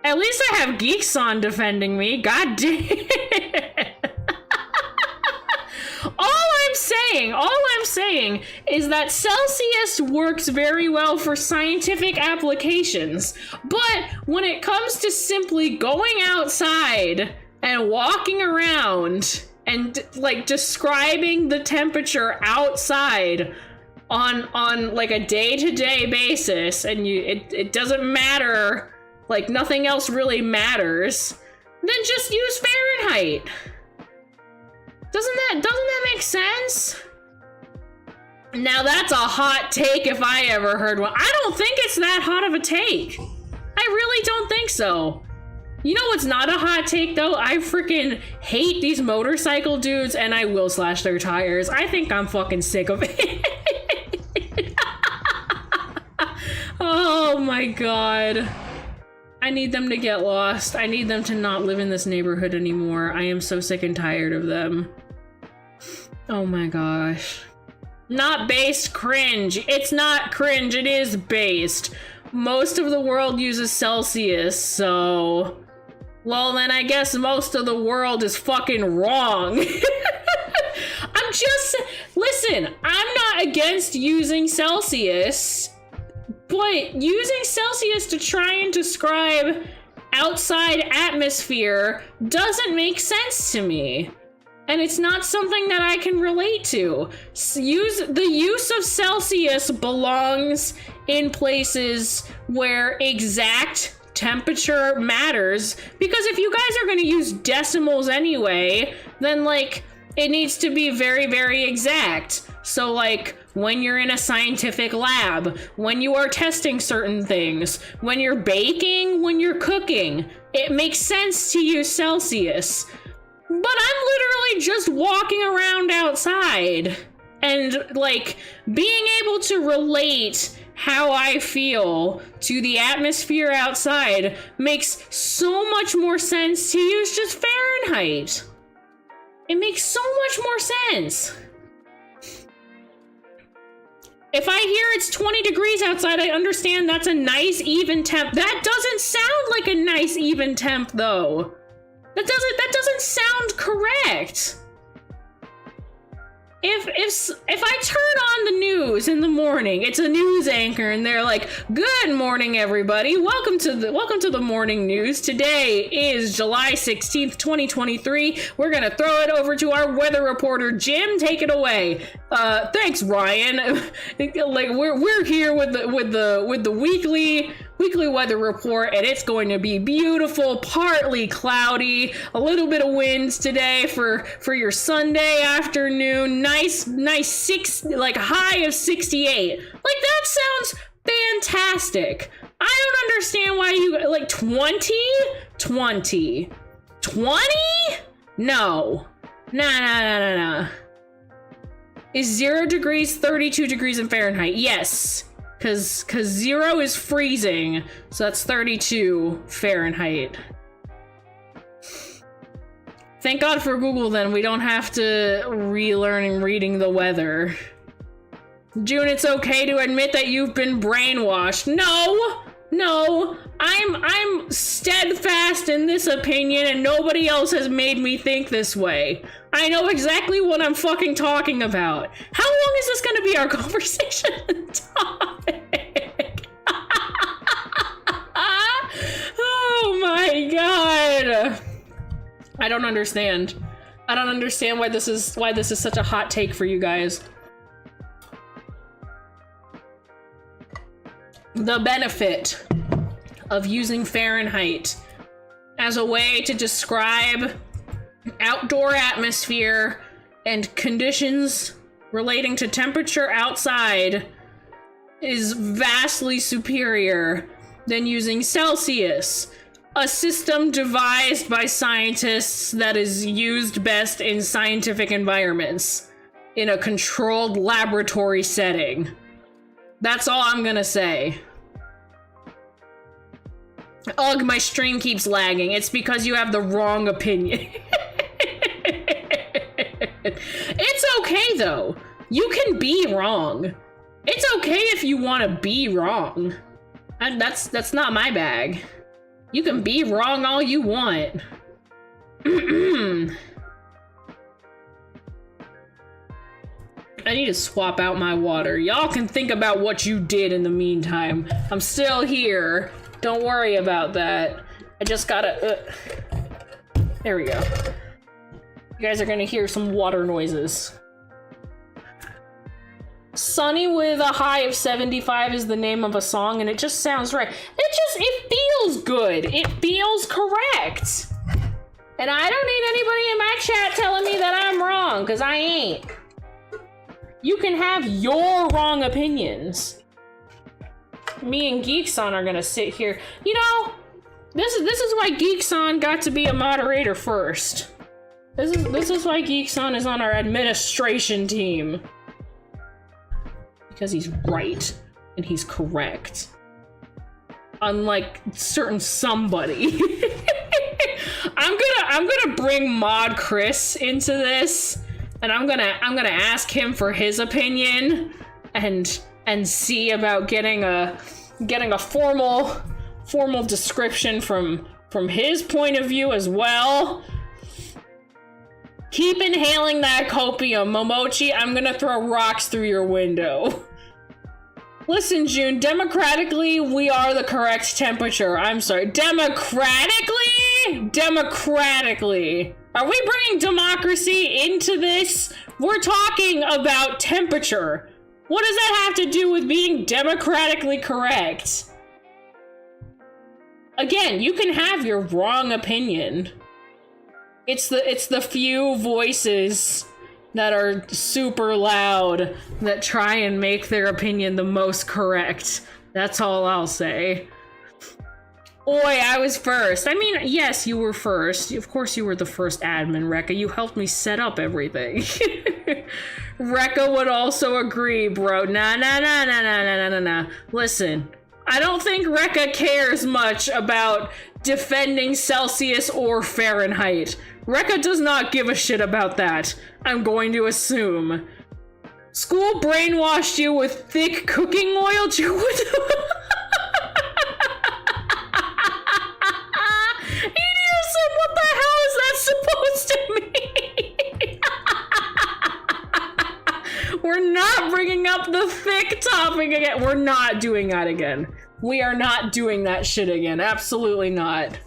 At least I have Geekson defending me. God damn it. All I'm saying is that Celsius works very well for scientific applications, but when it comes to simply going outside and walking around and like describing the temperature outside on like a day-to-day basis, and it doesn't matter, like nothing else really matters, then just use Fahrenheit. Doesn't that make sense? Now that's a hot take if I ever heard one. I don't think it's that hot of a take. I really don't think so. You know what's not a hot take though? I freaking hate these motorcycle dudes and I will slash their tires. I think I'm fucking sick of it. Oh my god. I need them to get lost. I need them to not live in this neighborhood anymore. I am so sick and tired of them. Oh my gosh. Not based, cringe. It's not cringe, it is based. Most of the world uses Celsius, so... Well, then I guess most of the world is fucking wrong. I'm just... Listen, I'm not against using Celsius, but using Celsius to try and describe outside atmosphere doesn't make sense to me. And it's not something that I can relate to. The use of Celsius belongs in places where exact temperature matters, because if you guys are going to use decimals anyway, then like it needs to be very, very exact. So like when you're in a scientific lab, when you are testing certain things, when you're baking, when you're cooking, it makes sense to use Celsius. But I'm literally just walking around outside and like being able to relate how I feel to the atmosphere outside makes so much more sense to use just Fahrenheit. It makes so much more sense. If I hear it's 20 degrees outside, I understand that's a nice even temp. That doesn't sound like a nice even temp though. That doesn't sound correct. If I turn on the news in the morning, it's a news anchor and they're like, "Good morning, everybody. Welcome to the morning news. Today is July 16th, 2023. We're gonna throw it over to our weather reporter, Jim. Take it away." Thanks, Ryan. Like we're here with the weekly weather report, and it's going to be beautiful, partly cloudy, a little bit of winds today for your Sunday afternoon. Nice high of 68. Like that sounds fantastic. I don't understand why you like 20? No. Nah. Is 0 degrees 32 degrees in Fahrenheit? Yes. Cause 0 is freezing, so that's 32 Fahrenheit. Thank God for Google then, we don't have to relearn reading the weather. June, it's okay to admit that you've been brainwashed. No, I'm steadfast in this opinion and nobody else has made me think this way. I know exactly what I'm fucking talking about. How long is this gonna be our conversation topic? Oh my god. I don't understand. I don't understand why this is such a hot take for you guys. The benefit of using Fahrenheit as a way to describe outdoor atmosphere and conditions relating to temperature outside is vastly superior than using Celsius, a system devised by scientists that is used best in scientific environments, in a controlled laboratory setting. That's all I'm gonna say. Ugh, my stream keeps lagging. It's because you have the wrong opinion. It's okay though. You can be wrong. It's okay if you want to be wrong. And that's not my bag. You can be wrong all you want. I need to swap out my water. Y'all can think about what you did in the meantime. I'm still here. Don't worry about that. I just gotta... There we go. You guys are gonna hear some water noises. Sunny with a high of 75 is the name of a song, and it just sounds right. It feels good. It feels correct. And I don't need anybody in my chat telling me that I'm wrong, because I ain't. You can have your wrong opinions. Me and Geekson are gonna sit here. You know, this is why Geekson got to be a moderator first. This is why Geekson is on our administration team. Because he's right and he's correct. Unlike certain somebody. I'm gonna bring Mod Chris into this, and I'm gonna ask him for his opinion and see about getting a formal description from his point of view as well. Keep inhaling that copium, Momochi. I'm gonna throw rocks through your window. Listen, June, democratically, we are the correct temperature. I'm sorry, democratically? Democratically. Are we bringing democracy into this? We're talking about temperature. What does that have to do with being democratically correct? Again, you can have your wrong opinion. It's the few voices that are super loud that try and make their opinion the most correct. That's all I'll say. Oi, I was first. I mean, yes, you were first. Of course you were the first admin, Rekka. You helped me set up everything. Rekka would also agree, bro. Nah. Listen, I don't think Rekka cares much about defending Celsius or Fahrenheit. Rekka does not give a shit about that, I'm going to assume. School brainwashed you with thick cooking oil? Idiosim, what the hell is that supposed to mean? We're not bringing up the thick topic again. We're not doing that again. We are not doing that shit again. Absolutely not.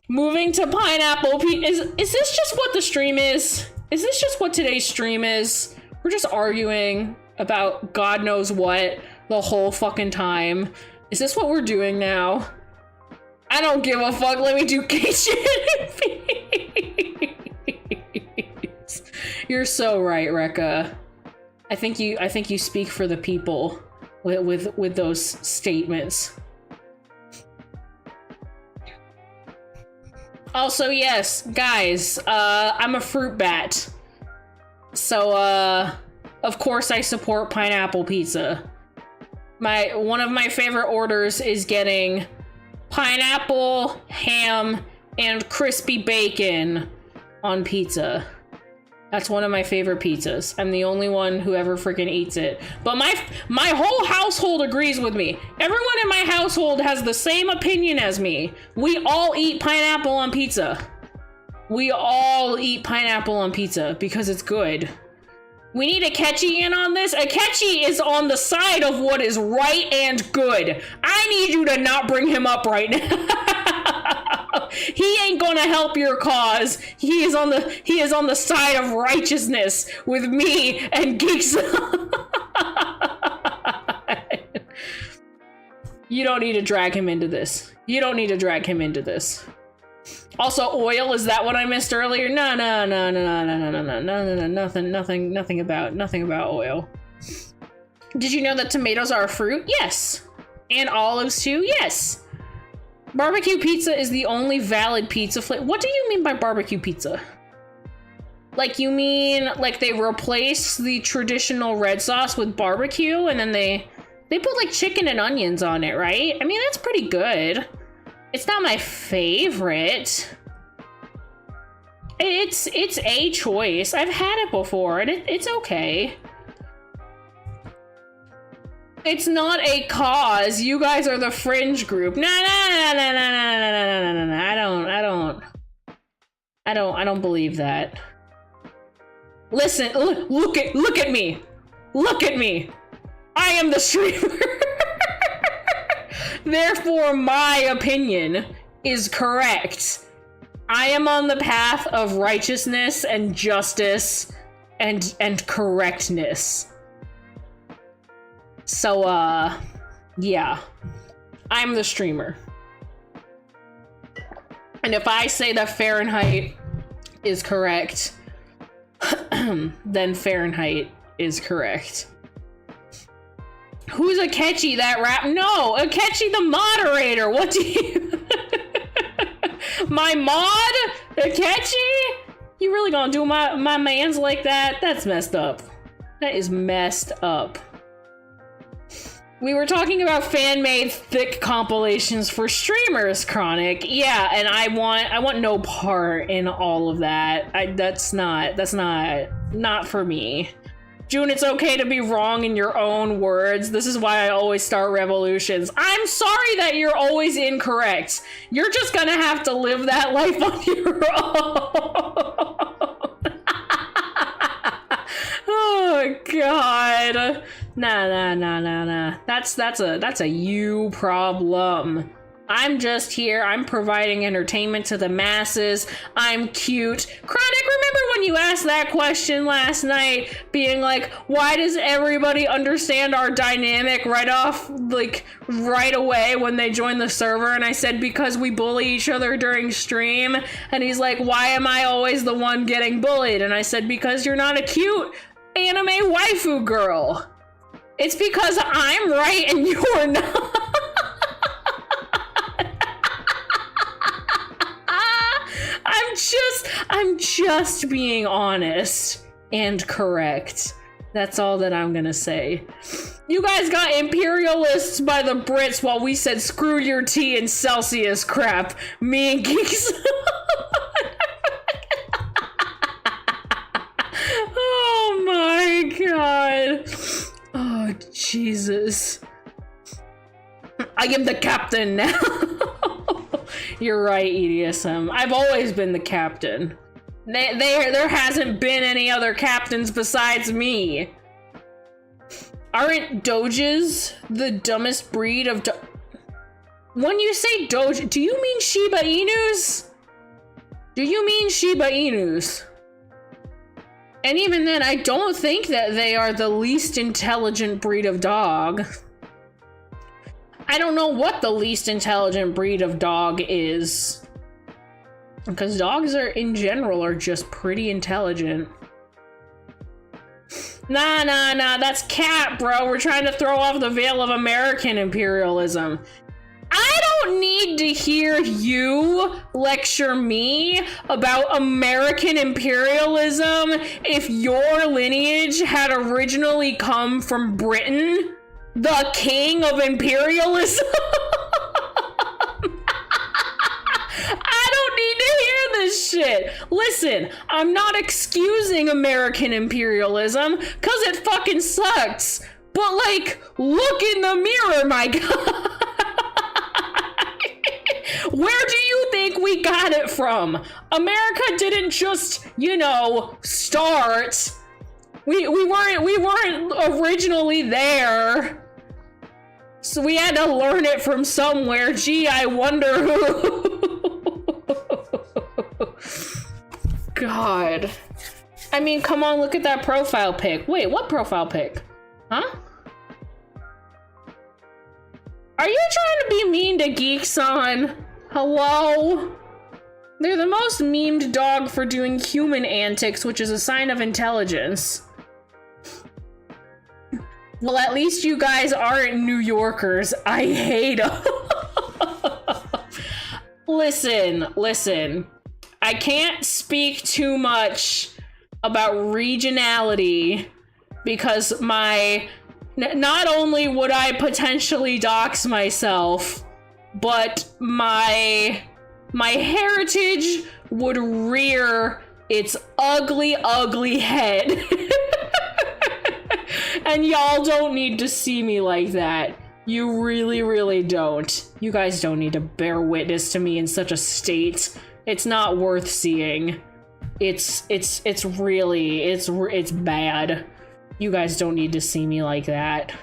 Moving to pineapple pizza. Is this just what the stream is? Is this just what today's stream is? We're just arguing about God knows what the whole fucking time. Is this what we're doing now? I don't give a fuck. Let me do gay shit. You're so right, Rekka. I think you speak for the people with those statements. Also, yes, guys, I'm a fruit bat. So, of course I support pineapple pizza. One of my favorite orders is getting pineapple, ham, and crispy bacon on pizza. That's one of my favorite pizzas. I'm the only one who ever freaking eats it. But my whole household agrees with me. Everyone in my household has the same opinion as me. We all eat pineapple on pizza. We all eat pineapple on pizza because it's good. We need Akechi in on this. Akechi is on the side of what is right and good. I need you to not bring him up right now. He ain't gonna help your cause. He is on the side of righteousness with me and Geeks. You don't need to drag him into this. You don't need to drag him into this. Also, oil, is that what I missed earlier? No, nothing about oil. Did you know that tomatoes are a fruit? Yes. And olives too? Yes. Barbecue pizza is the only valid pizza flavor. What do you mean by barbecue pizza? Like, you mean like they replace the traditional red sauce with barbecue and then they put like chicken and onions on it, right? I mean, that's pretty good. It's not my favorite. It's a choice. I've had it before and it's okay. It's not a cause. You guys are the fringe group. No. I don't believe that. Listen, look at me. Look at me. I am the streamer. Therefore, my opinion is correct. I am on the path of righteousness and justice and correctness. So, yeah. I'm the streamer. And if I say that Fahrenheit is correct, then Fahrenheit is correct. Who's Akechi, that rap? No, Akechi the moderator. What do you... My mod? Akechi? You really gonna do my mans like that? That's messed up. That is messed up. We were talking about fan-made thick compilations for streamers, Chronic. Yeah, and I want no part in all of that. That's not for me. June, it's okay to be wrong in your own words. This is why I always start revolutions. I'm sorry that you're always incorrect. You're just gonna have to live that life on your own. Oh God. Nah. That's a you problem. I'm just here. I'm providing entertainment to the masses. I'm cute. Chronic, remember when you asked that question last night, being like, why does everybody understand our dynamic right away when they join the server? And I said, because we bully each other during stream. And he's like, why am I always the one getting bullied? And I said, because you're not a cute anime waifu girl. It's because I'm right and you're not. I'm just being honest and correct. That's all that I'm gonna say. You guys got imperialists by the Brits while we said screw your tea and Celsius crap. Me and geeks. Oh my God. Oh Jesus. I am the captain now. You're right, EDSM. I've always been the captain. There hasn't been any other captains besides me. Aren't doges the dumbest breed of When you say doge, do you mean Shiba Inus? Do you mean Shiba Inus? And even then, I don't think that they are the least intelligent breed of dog. I don't know what the least intelligent breed of dog is. Because dogs in general are just pretty intelligent. Nah, that's cat, bro. We're trying to throw off the veil of American imperialism. I don't need to hear you lecture me about American imperialism if your lineage had originally come from Britain, the king of imperialism. I don't need to hear this shit. Listen, I'm not excusing American imperialism, cause it fucking sucks. But like, look in the mirror, my guy. Where do you think we got it from? America didn't just, you know, start. We weren't originally there. So we had to learn it from somewhere. Gee, I wonder who. God. I mean, come on, look at that profile pic. Wait, what profile pic? Huh? Are you trying to be mean to Geekson? Hello? They're the most memed dog for doing human antics, which is a sign of intelligence. Well, at least you guys aren't New Yorkers. I hate them. Listen. I can't speak too much about regionality because not only would I potentially dox myself, but my heritage would rear its ugly head. And y'all don't need to see me like that. You really don't. You guys don't need to bear witness to me in such a state. It's not worth seeing. It's bad. You guys don't need to see me like that.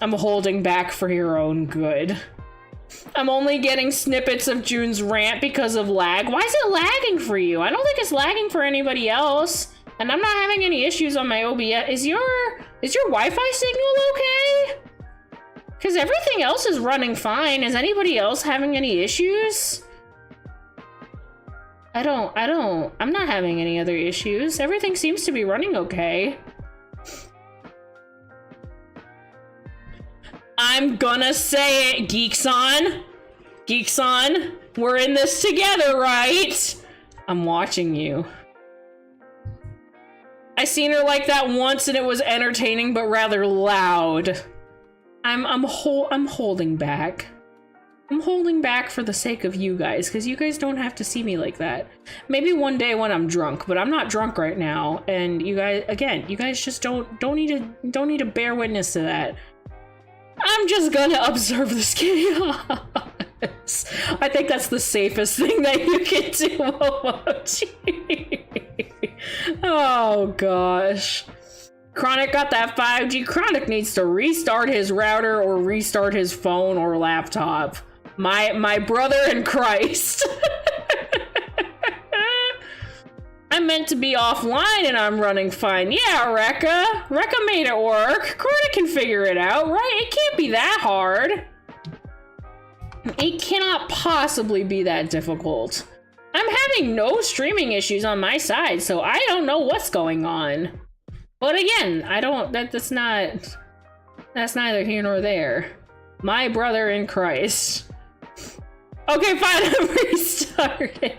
I'm holding back for your own good. I'm only getting snippets of June's rant because of lag. Why is it lagging for you? I don't think it's lagging for anybody else. And I'm not having any issues on my OBS. Is your Wi-Fi signal okay? Because everything else is running fine. Is anybody else having any issues? I'm not having any other issues. Everything seems to be running okay. I'm gonna say it, Geeks On. Geeks On, we're in this together, right? I'm watching you. I seen her like that once and it was entertaining but rather loud. I'm holding back. I'm holding back for the sake of you guys, because you guys don't have to see me like that. Maybe one day when I'm drunk, but I'm not drunk right now, and you guys, again, you guys just don't need to bear witness to that. I'm just gonna observe this chaos. I think that's the safest thing that you can do, Emoji. Oh gosh. Chronic got that 5G. Chronic needs to restart his router or restart his phone or laptop. My brother in Christ. I'm meant to be offline and I'm running fine. Yeah, Rekka. Rekka made it work. Chronic can figure it out, right? It can't be that hard. It cannot possibly be that difficult. I'm having no streaming issues on my side, so I don't know what's going on. But again, that's neither here nor there. My brother in Christ. Okay, fine, I'm restarting.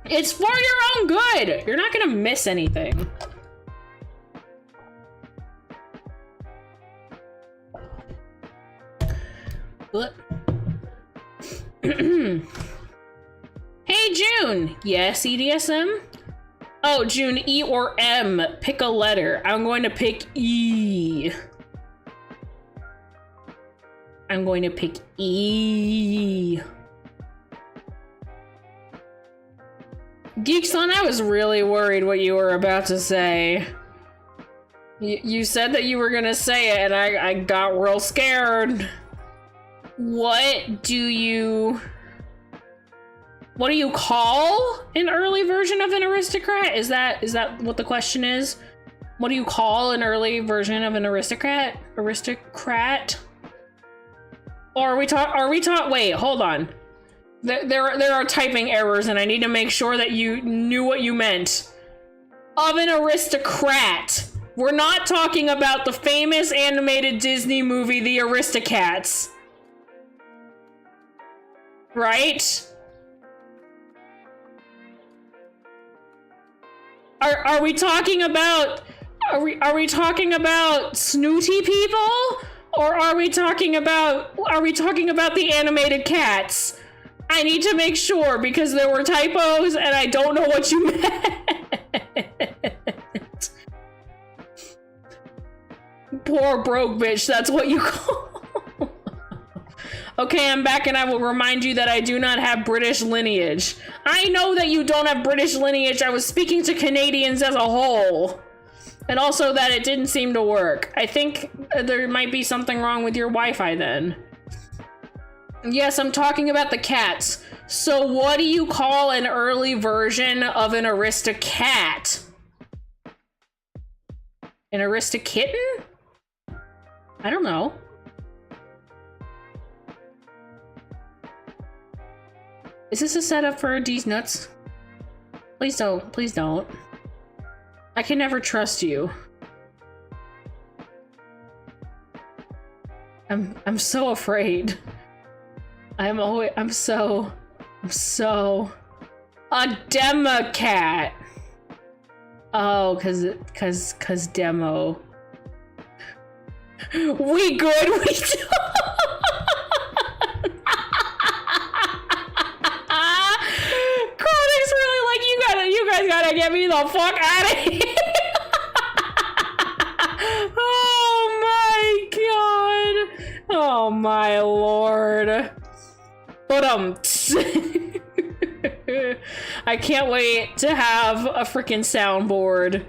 It's for your own good. You're not gonna miss anything. Hey, June. Yes, EDSM? Oh, June, E or M. Pick a letter. I'm going to pick E. I'm going to pick E. Geekson, I was really worried what you were about to say. You said that you were gonna say it, and I got real scared. What do you call an early version of an aristocrat? Is that what the question is? What do you call an early version of an aristocrat? Or wait, hold on. There are typing errors and I need to make sure that you knew what you meant. Of an aristocrat. We're not talking about the famous animated Disney movie, The Aristocats. Right? Are we talking about snooty people? Or are we talking about the animated cats? I need to make sure because there were typos and I don't know what you meant. Poor broke bitch, that's what you call. Okay, I'm back and I will remind you that I do not have British lineage. I know that you don't have British lineage. I was speaking to Canadians as a whole. And also that it didn't seem to work. I think there might be something wrong with your Wi-Fi then. Yes, I'm talking about the cats. So what do you call an early version of an Aristocat? An Aristokitten? I don't know. Is this a setup for D's nuts? Please don't. Please don't. I can never trust you. I'm so afraid. I'm so a Democat. Oh, cause demo. We good, we don't. Chronic's really like, you guys gotta get me the fuck out of here. Oh my god. Oh my lord. But I can't wait to have a freaking soundboard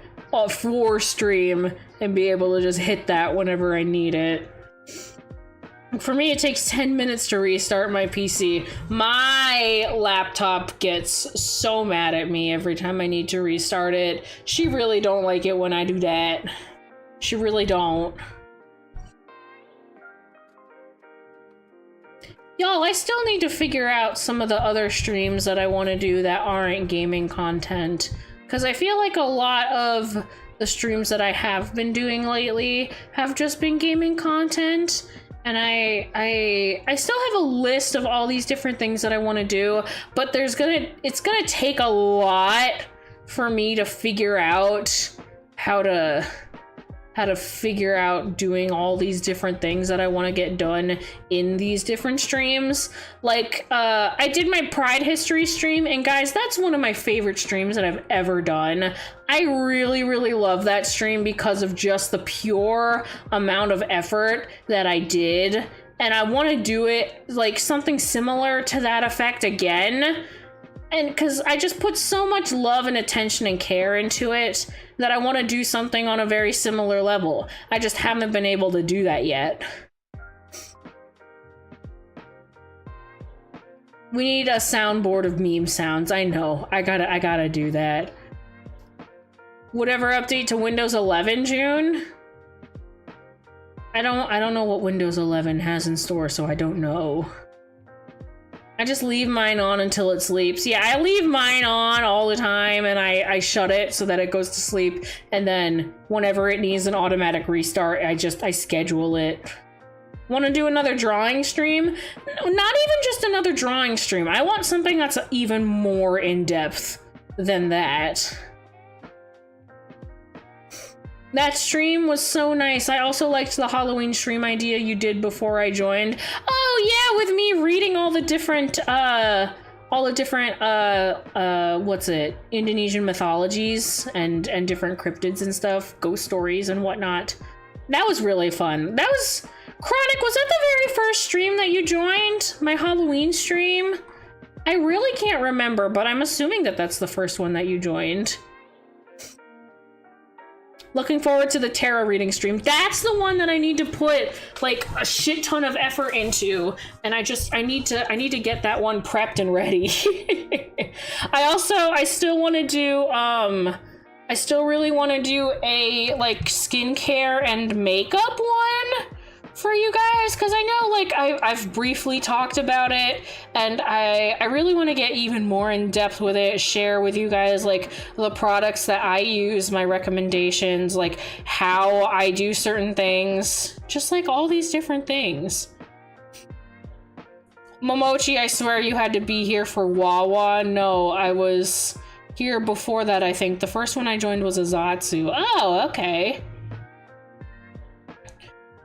for stream and be able to just hit that whenever I need it. For me, it takes 10 minutes to restart my PC. My laptop gets so mad at me every time I need to restart it. She really don't like it when I do that. She really don't. Y'all, I still need to figure out some of the other streams that I want to do that aren't gaming content. Because I feel like a lot of the streams that I have been doing lately have just been gaming content. And I still have a list of all these different things that I want to do, but it's gonna take a lot for me to figure out how to figure out doing all these different things that I want to get done in these different streams. Like, I did my Pride History stream, and guys, that's one of my favorite streams that I've ever done. I really, really love that stream because of just the pure amount of effort that I did. And I want to do it like something similar to that effect again. And because I just put so much love and attention and care into it that I want to do something on a very similar level. I just haven't been able to do that yet. We need a soundboard of meme sounds. I know. I gotta do that. Whatever update to Windows 11, June? I don't know what Windows 11 has in store, so I don't know. I just leave mine on until it sleeps. Yeah, I leave mine on all the time, and I shut it so that it goes to sleep, and then whenever it needs an automatic restart, I schedule it. Want to do another drawing stream? Not even just another drawing stream. I want something that's even more in-depth than that. That stream was so nice. I also liked the Halloween stream idea you did before I joined. Oh yeah, with me reading all the different what's it? Indonesian mythologies and different cryptids and stuff, ghost stories and whatnot. That was really fun. That was Chronic, was that the very first stream that you joined? My Halloween stream? I really can't remember, but I'm assuming that that's the first one that you joined. Looking forward to the tarot reading stream. That's the one that I need to put like a shit ton of effort into, and I need to get that one prepped and ready. I still want to do I still really want to do a like skincare and makeup one for you guys, because I know like I've briefly talked about it, and I really want to get even more in depth with it, share with you guys like the products that I use, my recommendations, like how I do certain things, just like all these different things. Momochi, I swear you had to be here for Wawa. No, I was here before that. I think the first one I joined was a Zatsu. Oh, okay.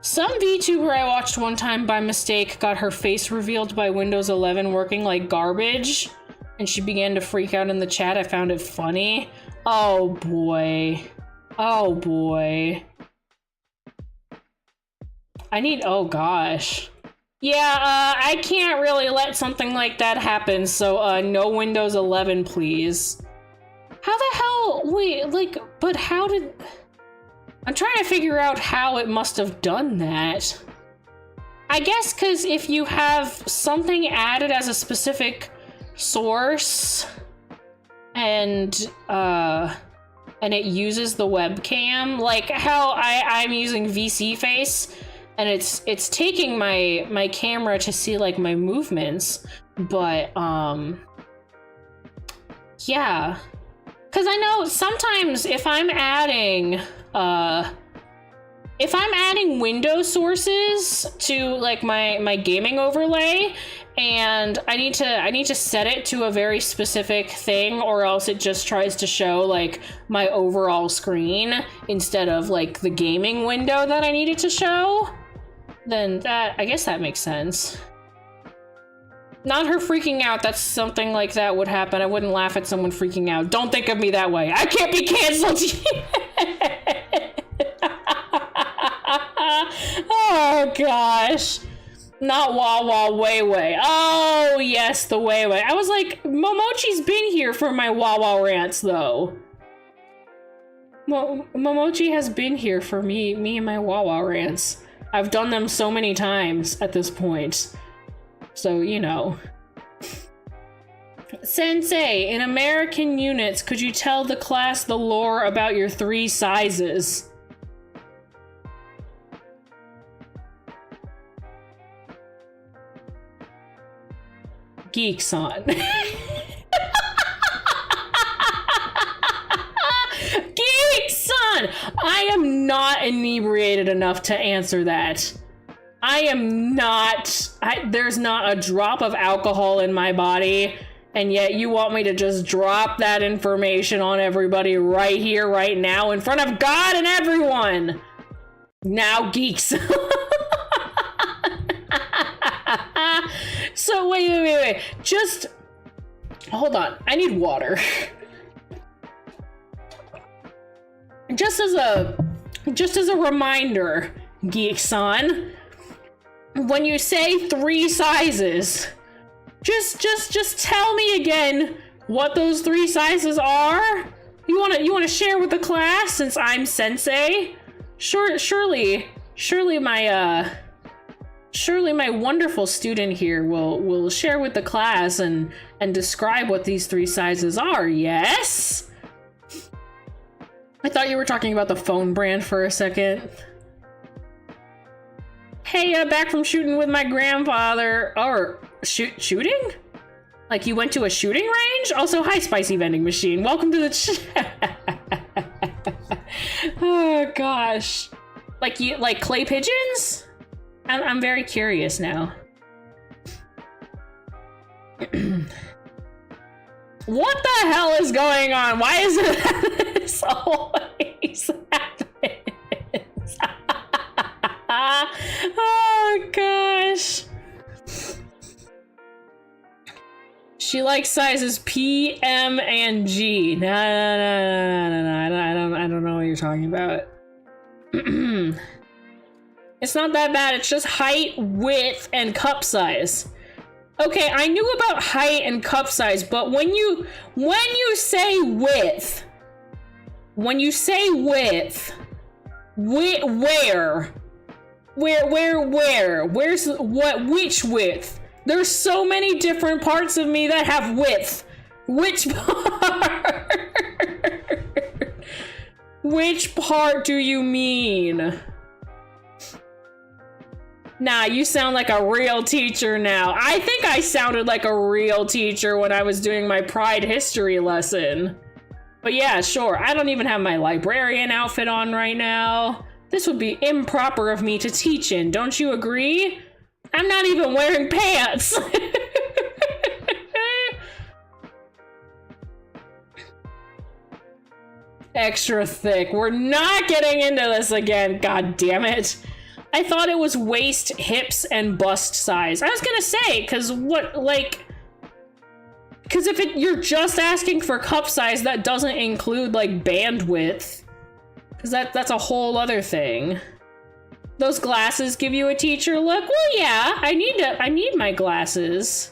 Some VTuber I watched one time by mistake got her face revealed by Windows 11 working like garbage, and she began to freak out in the chat. I found it funny. Oh boy. Oh boy. Oh gosh. Yeah, I can't really let something like that happen, so no Windows 11 please. How the hell, wait, like, but how did... I'm trying to figure out how it must have done that. I guess because if you have something added as a specific source and it uses the webcam, like how I'm using VC Face, and it's taking my camera to see like my movements, but yeah, because I know sometimes if I'm adding window sources to like my gaming overlay, and I need to set it to a very specific thing, or else it just tries to show like my overall screen instead of like the gaming window that I need it to show, then I guess that makes sense. Not her freaking out. That's something like that would happen. I wouldn't laugh at someone freaking out. Don't think of me that way. I can't be canceled. Oh gosh. Not Wawa Way. Oh yes, the Way. I was like, Momochi's been here for my Wawa rants though. Momochi has been here for me and my Wawa rants. I've done them so many times at this point. So, you know. Sensei, in American units, could you tell the class the lore about your 3 sizes? Geek-san. Geek-san! on. I am not inebriated enough to answer that. I am not. There's not a drop of alcohol in my body, and yet you want me to just drop that information on everybody right here, right now, in front of God and everyone. Now, geeks. So wait. Just hold on. I need water. Just as a reminder, geeks-on, when you say 3 sizes, just tell me again what those 3 sizes are. You wanna share with the class since I'm sensei? Surely my wonderful student here will share with the class and describe what these 3 sizes are. Yes? I thought you were talking about the phone brand for a second. Hey, back from shooting with my grandfather. Or shooting? Like you went to a shooting range? Also, hi, Spicy Vending Machine. Welcome to the chat. Oh gosh. Like clay pigeons? I'm very curious now. What the hell is going on? Why is it this always happens? Oh gosh. She likes sizes P, M, and G. No. I don't know what you're talking about. It's not that bad. It's just height, width, and cup size. Okay, I knew about height and cup size, but when you say width, where? Where's what? Which width? There's so many different parts of me that have width. Which part? Which part do you mean? Nah, you sound like a real teacher now. I think I sounded like a real teacher when I was doing my Pride history lesson. But yeah, sure. I don't even have my librarian outfit on right now. This would be improper of me to teach in, don't you agree? I'm not even wearing pants. Extra thick. We're not getting into this again. God damn it. I thought it was waist, hips, and bust size. I was gonna say, because if you're just asking for cup size, that doesn't include like bandwidth, because that's a whole other thing. Those glasses give you a teacher look? Well, yeah, I need my glasses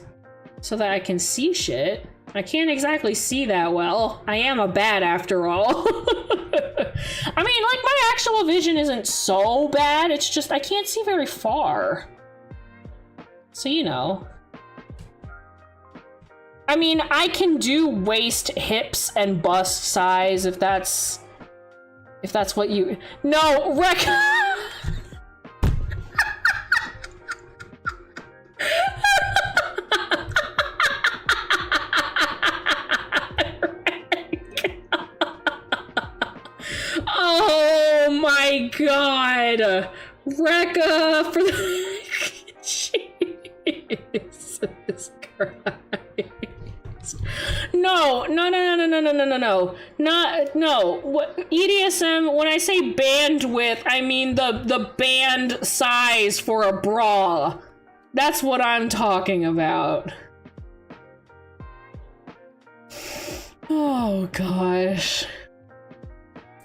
so that I can see shit. I can't exactly see that well. I am a bat after all. I mean, like, my actual vision isn't so bad. It's just I can't see very far. So, you know. I mean, I can do waist, hips, and bust size if that's what you... No, Rec... Oh my god! Rekka for the... Jesus Christ. No. What EDSM, when I say bandwidth, I mean the band size for a bra. That's what I'm talking about. Oh gosh.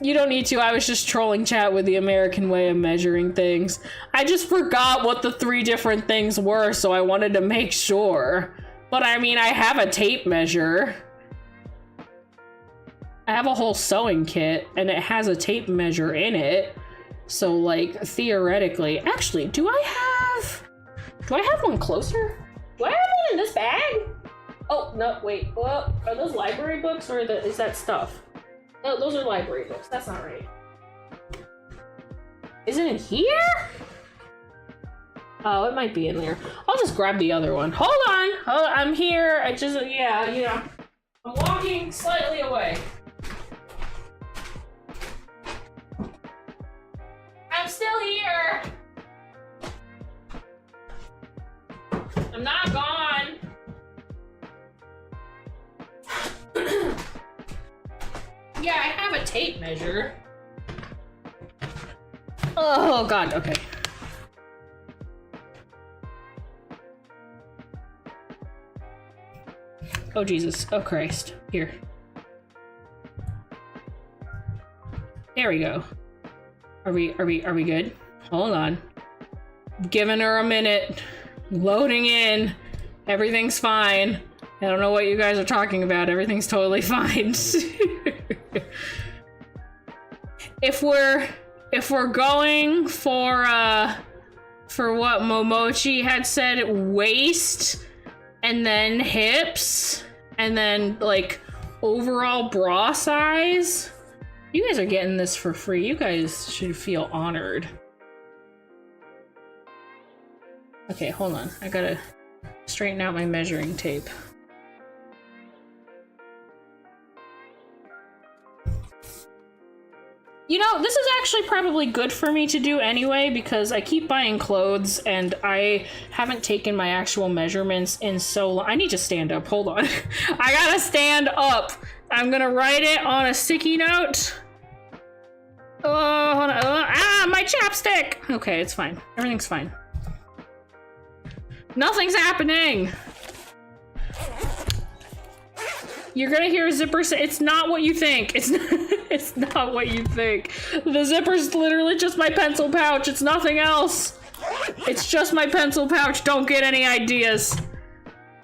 You don't need to. I was just trolling chat with the American way of measuring things. I just forgot what the 3 different things were, so I wanted to make sure. But I mean, I have a tape measure. I have a whole sewing kit, and it has a tape measure in it. So, like, theoretically... Actually, do I have one closer? Do I have one in this bag? Oh, no, wait. Well, are those library books, or is that stuff? No, those are library books. That's not right. Is it in here? Oh, it might be in there. I'll just grab the other one. Hold on. I'm here. I just, yeah, you know. I'm walking slightly away. I'm not gone. Yeah, I have a tape measure. Oh god, okay. Oh Jesus, oh Christ. Here. There we go. Are we good? Hold on. Giving her a minute. Loading in. Everything's fine. I don't know what you guys are talking about. Everything's totally fine. If we're going for what Momochi had said, waist and then hips and then like overall bra size, you guys are getting this for free. You guys should feel honored. Okay, hold on. I gotta straighten out my measuring tape. You know, this is actually probably good for me to do anyway, because I keep buying clothes and I haven't taken my actual measurements in so long. I need to stand up. Hold on. I gotta stand up. I'm gonna write it on a sticky note. Oh, hold on. My chapstick! Okay, it's fine. Everything's fine. Nothing's happening! You're gonna hear a zipper say, it's not what you think. It's not what you think. The zipper's literally just my pencil pouch. It's nothing else. It's just my pencil pouch. Don't get any ideas.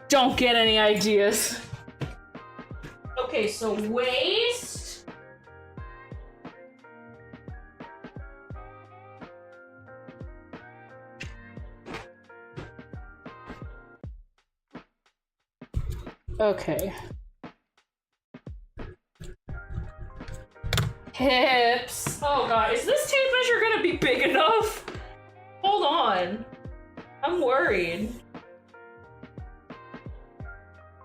Don't get any ideas. Okay, so waist. Okay. Hips. Oh god, is this tape measure gonna be big enough? Hold on. I'm worried.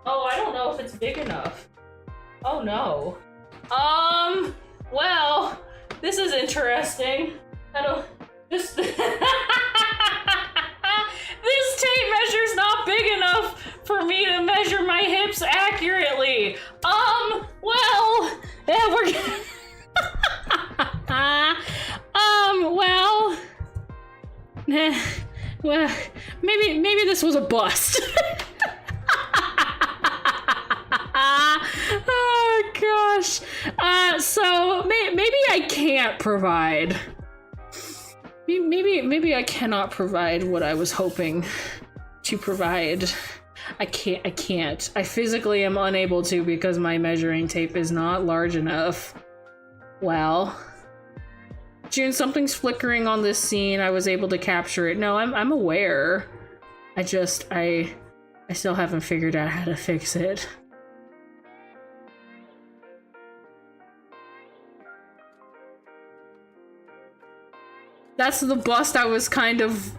Oh, I don't know if it's big enough. Oh no. Well, this is interesting. This tape measure's not big enough for me to measure my hips accurately. Well, yeah, we're well, maybe this was a bust. Oh gosh. So maybe I can't provide. Maybe I cannot provide what I was hoping to provide. I can't. I physically am unable to because my measuring tape is not large enough. Well, June, something's flickering on this scene. I was able to capture it. No, I'm aware. I still haven't figured out how to fix it. That's the bust I was kind of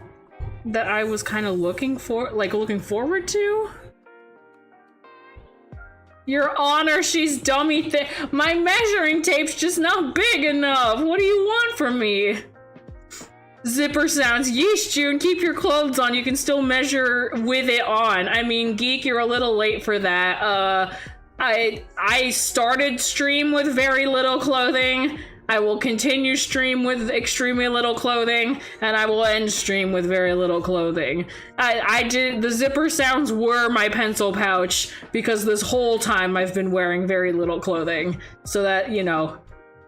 looking forward to. Your Honor, she's dummy thick. My measuring tape's just not big enough. What do you want from me? Zipper sounds. Yeesh, June, keep your clothes on. You can still measure with it on. I mean, Geek, you're a little late for that. I started stream with very little clothing. I will continue stream with extremely little clothing, and I will end stream with very little clothing. The zipper sounds were my pencil pouch because this whole time I've been wearing very little clothing. So that, you know,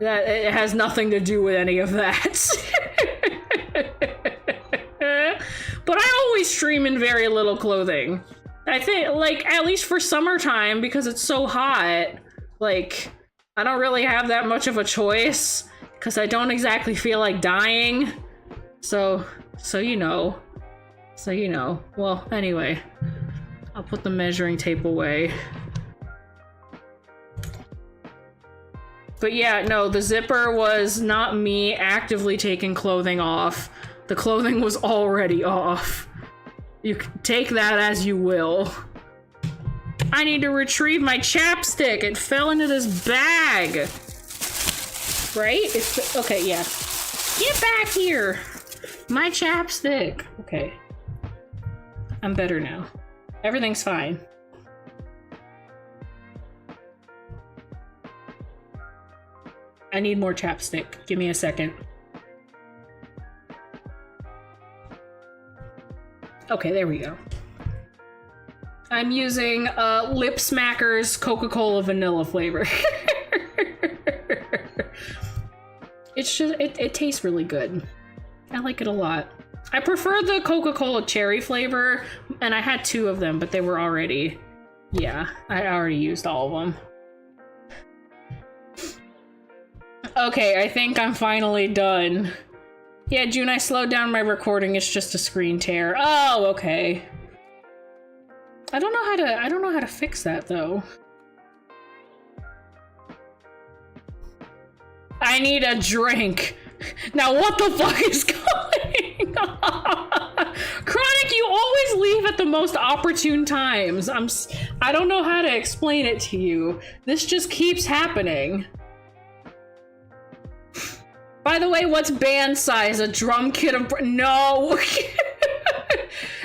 that it has nothing to do with any of that. But I always stream in very little clothing. I think, like, at least for summertime, because it's so hot, like, I don't really have that much of a choice because I don't exactly feel like dying. So you know. Well, anyway, I'll put the measuring tape away. But yeah, no, the zipper was not me actively taking clothing off. The clothing was already off. You can take that as you will. I need to retrieve my chapstick. It fell into this bag. Right? It's okay, yeah. Get back here. My chapstick. Okay. I'm better now. Everything's fine. I need more chapstick. Give me a second. Okay, there we go. I'm using Lip Smacker's Coca-Cola vanilla flavor. It's just, it tastes really good. I like it a lot. I prefer the Coca-Cola cherry flavor, and I had 2 of them, but they were already, yeah, I already used all of them. Okay, I think I'm finally done. Yeah, June, I slowed down my recording. It's just a screen tear. Oh, okay. I don't know how to fix that though. I need a drink. Now what the fuck is going on? Chronic, you always leave at the most opportune times. I don't know how to explain it to you. This just keeps happening. By the way, what's band size? A drum kit of... No!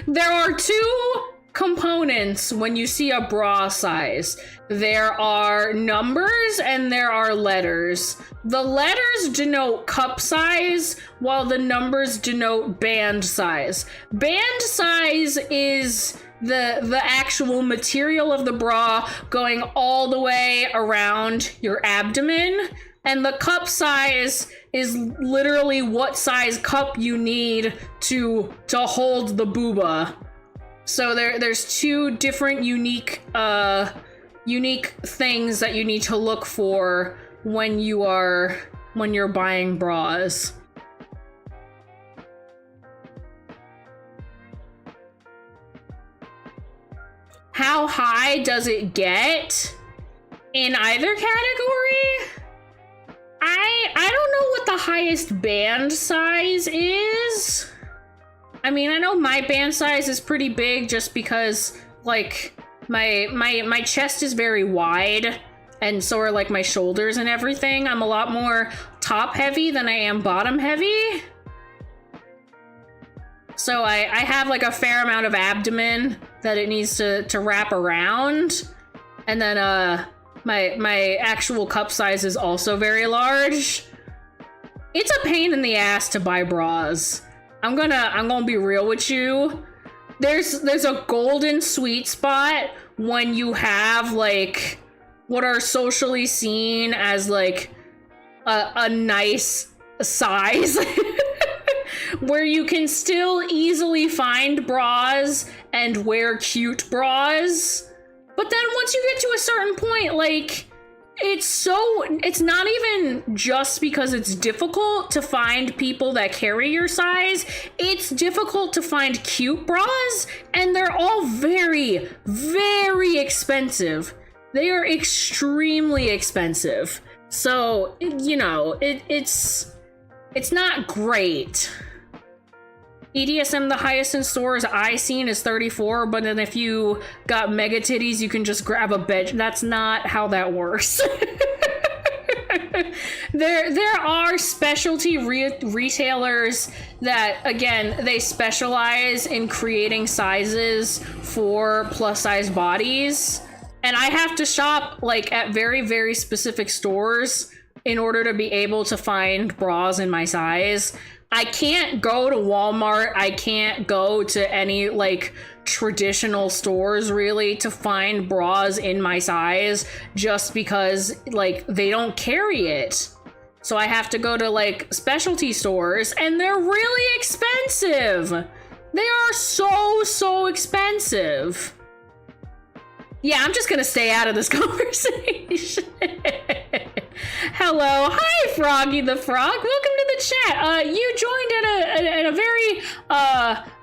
There are 2 components when you see a bra size. There are numbers and there are letters. The letters denote cup size, while the numbers denote band size. Band size is the actual material of the bra going all the way around your abdomen, and the cup size is literally what size cup you need to hold the booba. So there's 2 different unique things that you need to look for when you're buying bras. How high does it get in either category? I don't know what the highest band size is. I mean, I know my band size is pretty big just because, like, my chest is very wide, and so are, like, my shoulders and everything. I'm a lot more top heavy than I am bottom heavy. So I have, like, a fair amount of abdomen that it needs to wrap around. And then, my actual cup size is also very large. It's a pain in the ass to buy bras. I'm gonna be real with you. There's a golden sweet spot when you have, like, what are socially seen as, like, a nice size where you can still easily find bras and wear cute bras. But then once you get to a certain point, like, it's not even just because it's difficult to find people that carry your size. It's difficult to find cute bras, and they're all very, very expensive. They are extremely expensive. So, you know, it's not great. EDSM, the highest in stores I seen is 34, but then if you got mega titties, you can just grab a bed. That's not how that works. There are specialty retailers that, again, they specialize in creating sizes for plus size bodies. And I have to shop, like, at very, very specific stores in order to be able to find bras in my size. I can't go to Walmart. I can't go to any, like, traditional stores really to find bras in my size just because, like, they don't carry it. So I have to go to, like, specialty stores, and they're really expensive. They are so expensive. Yeah, I'm just gonna stay out of this conversation. Hello, hi Froggy the Frog. Welcome to the chat. You joined at a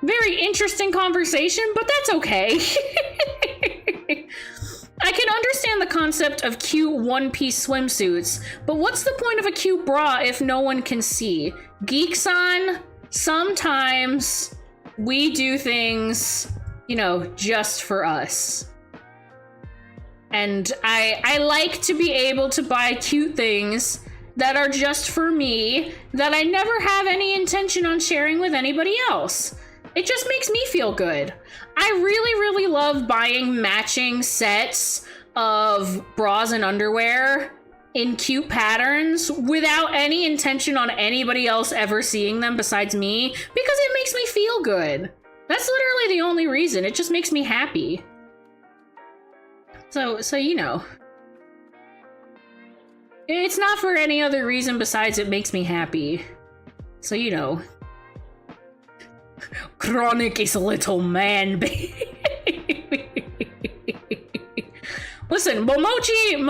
very interesting conversation, but that's okay. I can understand the concept of cute one-piece swimsuits, but what's the point of a cute bra if no one can see? Geeks-on, sometimes we do things, you know, just for us. And I like to be able to buy cute things that are just for me, that I never have any intention on sharing with anybody else. It just makes me feel good. I really, really love buying matching sets of bras and underwear in cute patterns without any intention on anybody else ever seeing them besides me, because it makes me feel good. That's literally the only reason. It just makes me happy. So you know. It's not for any other reason besides it makes me happy. So you know. Chronic is a little man, baby. Listen, Momochi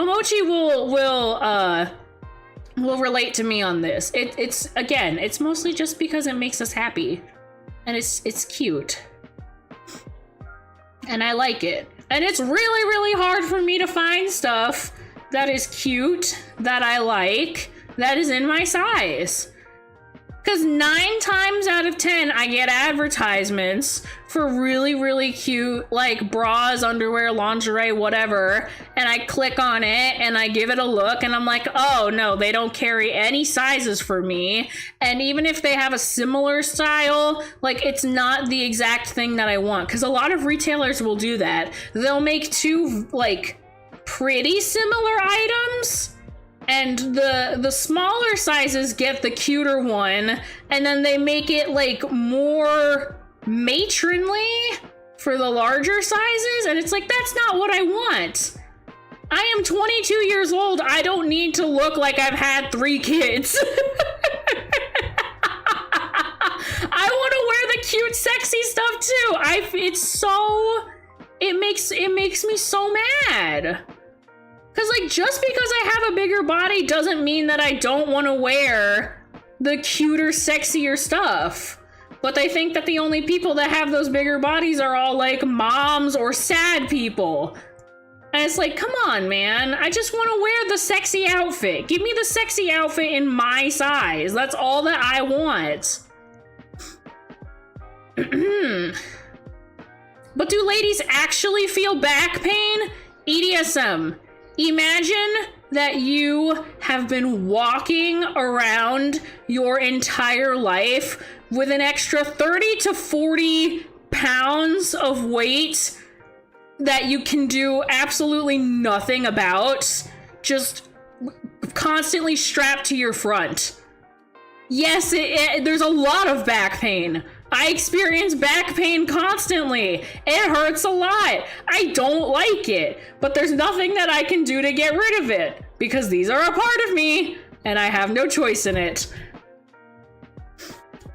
will relate to me on this. It's mostly just because it makes us happy. And it's cute. And I like it. And it's really, really hard for me to find stuff that is cute, that I like, that is in my size. Because 9 times out of 10, I get advertisements for really, really cute, like, bras, underwear, lingerie, whatever, and I click on it, and I give it a look, and I'm like, oh, no, they don't carry any sizes for me, and even if they have a similar style, like, it's not the exact thing that I want, because a lot of retailers will do that. They'll make 2, like, pretty similar items, and the smaller sizes get the cuter one, and then they make it like more matronly for the larger sizes, and it's like, that's not what I want. I am 22 years old. I don't need to look like I've had 3 kids. I want to wear the cute, sexy stuff too. It makes me so mad. Because, like, just because I have a bigger body doesn't mean that I don't want to wear the cuter, sexier stuff. But they think that the only people that have those bigger bodies are all, like, moms or sad people. And it's like, come on, man. I just want to wear the sexy outfit. Give me the sexy outfit in my size. That's all that I want. But do ladies actually feel back pain? EDSM. Imagine that you have been walking around your entire life with an extra 30 to 40 pounds of weight that you can do absolutely nothing about, just constantly strapped to your front. Yes, there's a lot of back pain. I experience back pain constantly. It hurts a lot. I don't like it, but there's nothing that I can do to get rid of it because these are a part of me and I have no choice in it.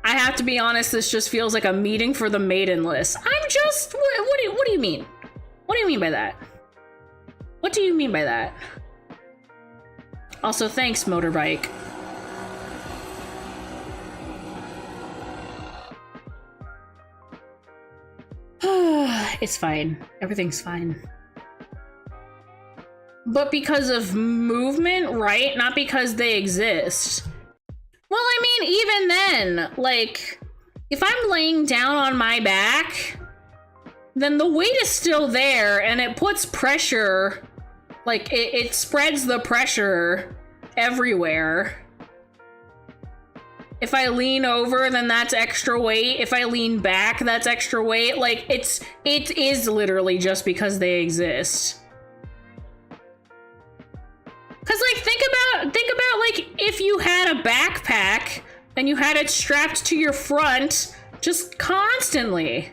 I have to be honest, this just feels like a meeting for the maidenless. I'm just, what do you mean? What do you mean by that? What do you mean by that? Also, thanks, motorbike. It's fine. Everything's fine. But because of movement, right? Not because they exist. Well, I mean, even then, like, if I'm laying down on my back, then the weight is still there and it puts pressure, like, it spreads the pressure everywhere. If I lean over, then that's extra weight. If I lean back, that's extra weight. Like, it is literally just because they exist. Cause like, think about like, if you had a backpack and you had it strapped to your front just constantly.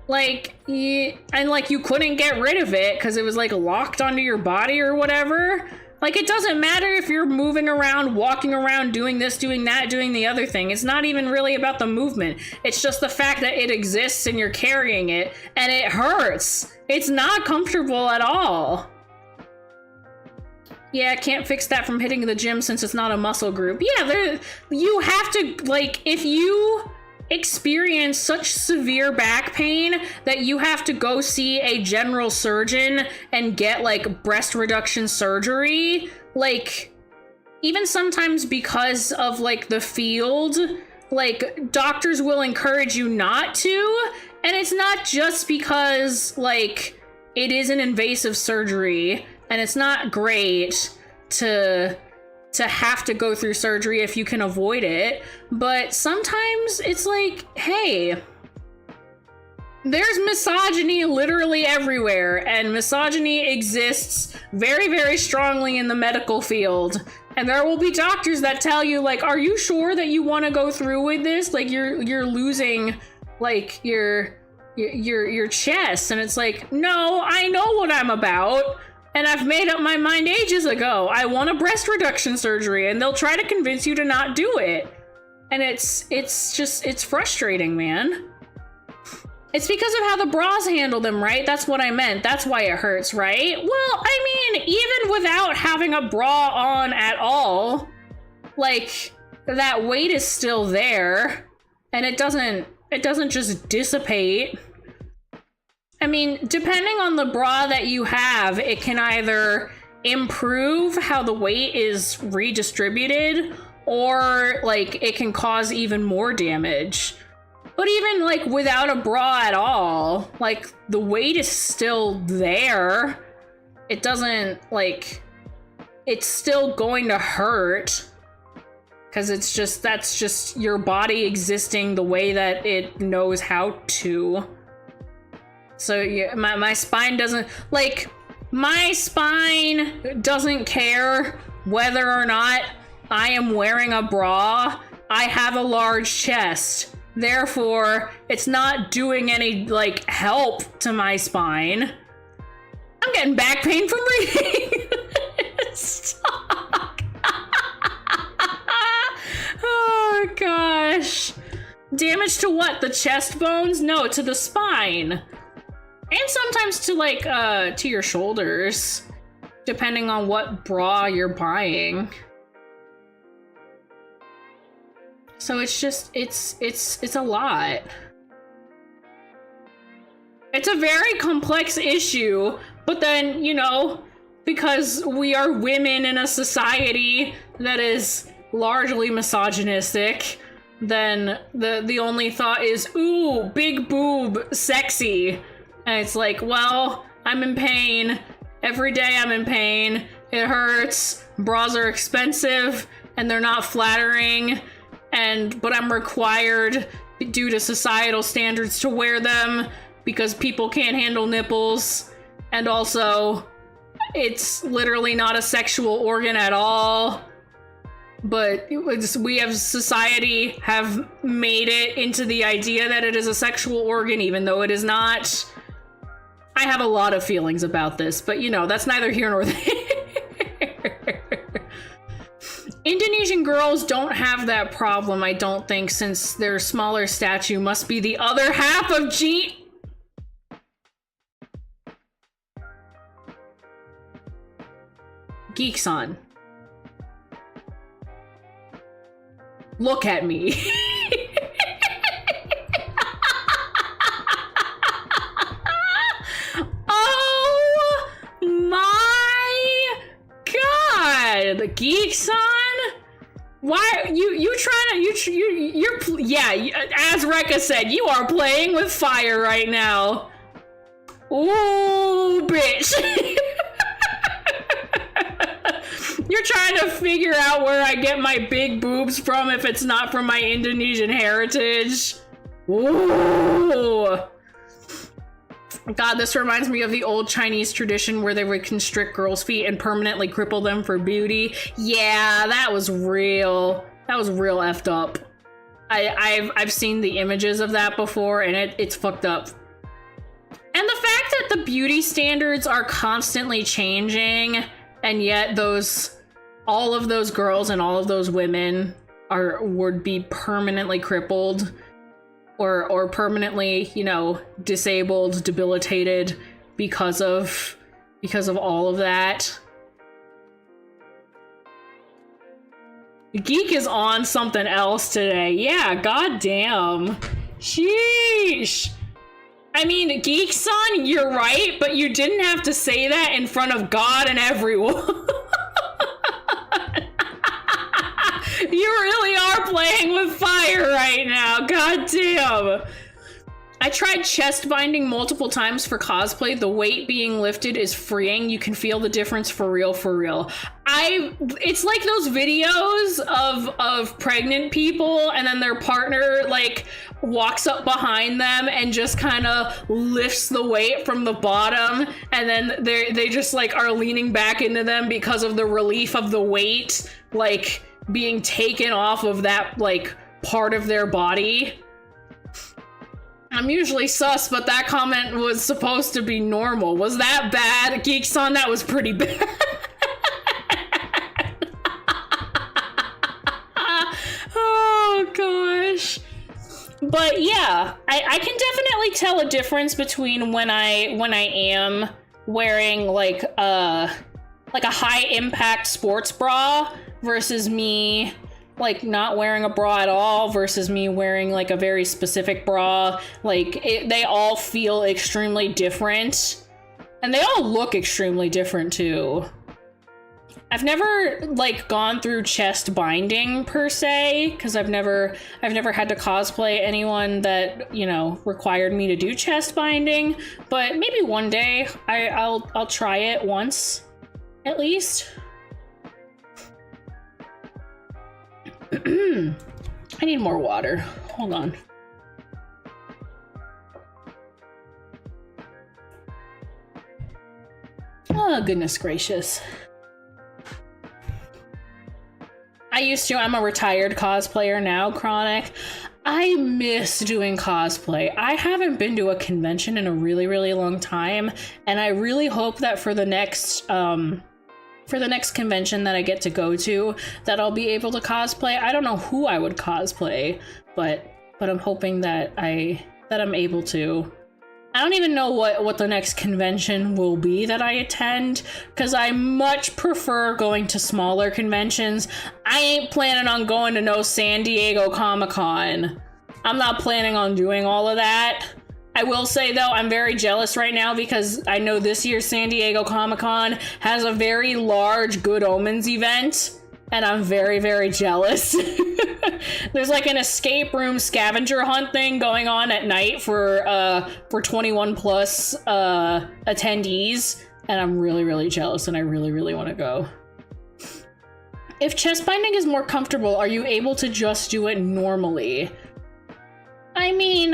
Like, and like you couldn't get rid of it because it was like locked onto your body or whatever. Like, it doesn't matter if you're moving around, walking around, doing this, doing that, doing the other thing. It's not even really about the movement. It's just the fact that it exists and you're carrying it, and it hurts. It's not comfortable at all. Yeah, I can't fix that from hitting the gym since it's not a muscle group. Yeah, you have to, like, if you experience such severe back pain that you have to go see a general surgeon and get like breast reduction surgery, like even sometimes because of like the field, like doctors will encourage you not to, and it's not just because like it is an invasive surgery and it's not great to have to go through surgery if you can avoid it, but sometimes it's like, hey, there's misogyny literally everywhere, and misogyny exists very, very strongly in the medical field. And there will be doctors that tell you, like, are you sure that you want to go through with this? Like, you're losing, like, your chest. And it's like, no, I know what I'm about. And I've made up my mind ages ago. I want a breast reduction surgery, and they'll try to convince you to not do it. And it's frustrating, man. It's because of how the bras handle them, right? That's what I meant. That's why it hurts, right? Well, I mean, even without having a bra on at all, like, that weight is still there, and it doesn't just dissipate. I mean, depending on the bra that you have, it can either improve how the weight is redistributed, or, like, it can cause even more damage. But even, like, without a bra at all, like, the weight is still there. It doesn't, like, it's still going to hurt. Because that's just your body existing the way that it knows how to. So, yeah, my spine doesn't, like, my spine doesn't care whether or not I am wearing a bra. I have a large chest. Therefore, it's not doing any, like, help to my spine. I'm getting back pain from reading. Stop. Oh, gosh. Damage to what? The chest bones? No, to the spine. And sometimes to, like, to your shoulders. Depending on what bra you're buying. So it's just, it's a lot. It's a very complex issue, but then, you know, because we are women in a society that is largely misogynistic, then the only thought is, ooh, big boob, sexy. And it's like, well, I'm in pain. Every day I'm in pain. It hurts. Bras are expensive and they're not flattering. But I'm required due to societal standards to wear them because people can't handle nipples. And also, it's literally not a sexual organ at all. But we have society have made it into the idea that it is a sexual organ, even though it is not. I have a lot of feelings about this, but you know, that's neither here nor there. Indonesian girls don't have that problem, I don't think, since their smaller statue must be the other half of Geek-san. Look at me. Oh my god, Geek-san? Why you trying to you're yeah, as Rekka said, you are playing with fire right now. Ooh, bitch. You're trying to figure out where I get my big boobs from if it's not from my Indonesian heritage. Ooh. God, this reminds me of the old Chinese tradition where they would constrict girls' feet and permanently cripple them for beauty. Yeah, that was real. That was real effed up. I've seen the images of that before, and it's fucked up. And the fact that the beauty standards are constantly changing, and yet all of those girls and all of those women would be permanently crippled. Or permanently, you know, disabled, debilitated because of all of that. Geek is on something else today. Yeah, goddamn. Sheesh. I mean, Geek-san, you're right, but you didn't have to say that in front of God and everyone. You really are playing with fire right now. God damn. I tried chest binding multiple times for cosplay. The weight being lifted is freeing. You can feel the difference for real, for real. It's like those videos of pregnant people and then their partner like walks up behind them and just kind of lifts the weight from the bottom, and then they just like are leaning back into them because of the relief of the weight like being taken off of that like part of their body. I'm usually sus, but that comment was supposed to be normal. Was that bad? Geekson, that was pretty bad. Oh gosh. But yeah, I can definitely tell a difference between when I am wearing like a high impact sports bra versus me like not wearing a bra at all versus me wearing like a very specific bra. Like they all feel extremely different, and they all look extremely different too. I've never like gone through chest binding per se, because I've never had to cosplay anyone that, you know, required me to do chest binding, but maybe one day I'll try it once at least. I need more water. Hold on. Oh, goodness gracious. I'm a retired cosplayer now, Chronic. I miss doing cosplay. I haven't been to a convention in a really, really long time, and I really hope that for the next convention that I get to go to, that I'll be able to cosplay. I don't know who I would cosplay, but I'm hoping that I'm able to. I don't even know what the next convention will be that I attend, because I much prefer going to smaller conventions. I ain't planning on going to no San Diego Comic-Con. I'm not planning on doing all of that. I will say though, I'm very jealous right now because I know this year's San Diego Comic-Con has a very large Good Omens event, and I'm very, very jealous. There's like an escape room scavenger hunt thing going on at night for 21 plus attendees, and I'm really, really jealous, and I really, really want to go. If chest binding is more comfortable, are you able to just do it normally? I mean,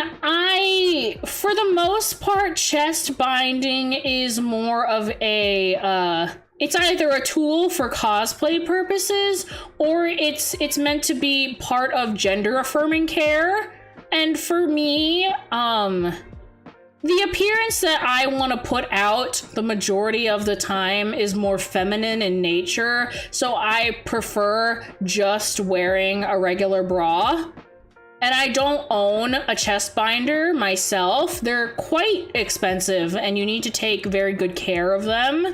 for the most part, chest binding is more of a, it's either a tool for cosplay purposes, or it's meant to be part of gender affirming care. And for me, the appearance that I want to put out the majority of the time is more feminine in nature. So I prefer just wearing a regular bra. And I don't own a chest binder myself. They're quite expensive and you need to take very good care of them.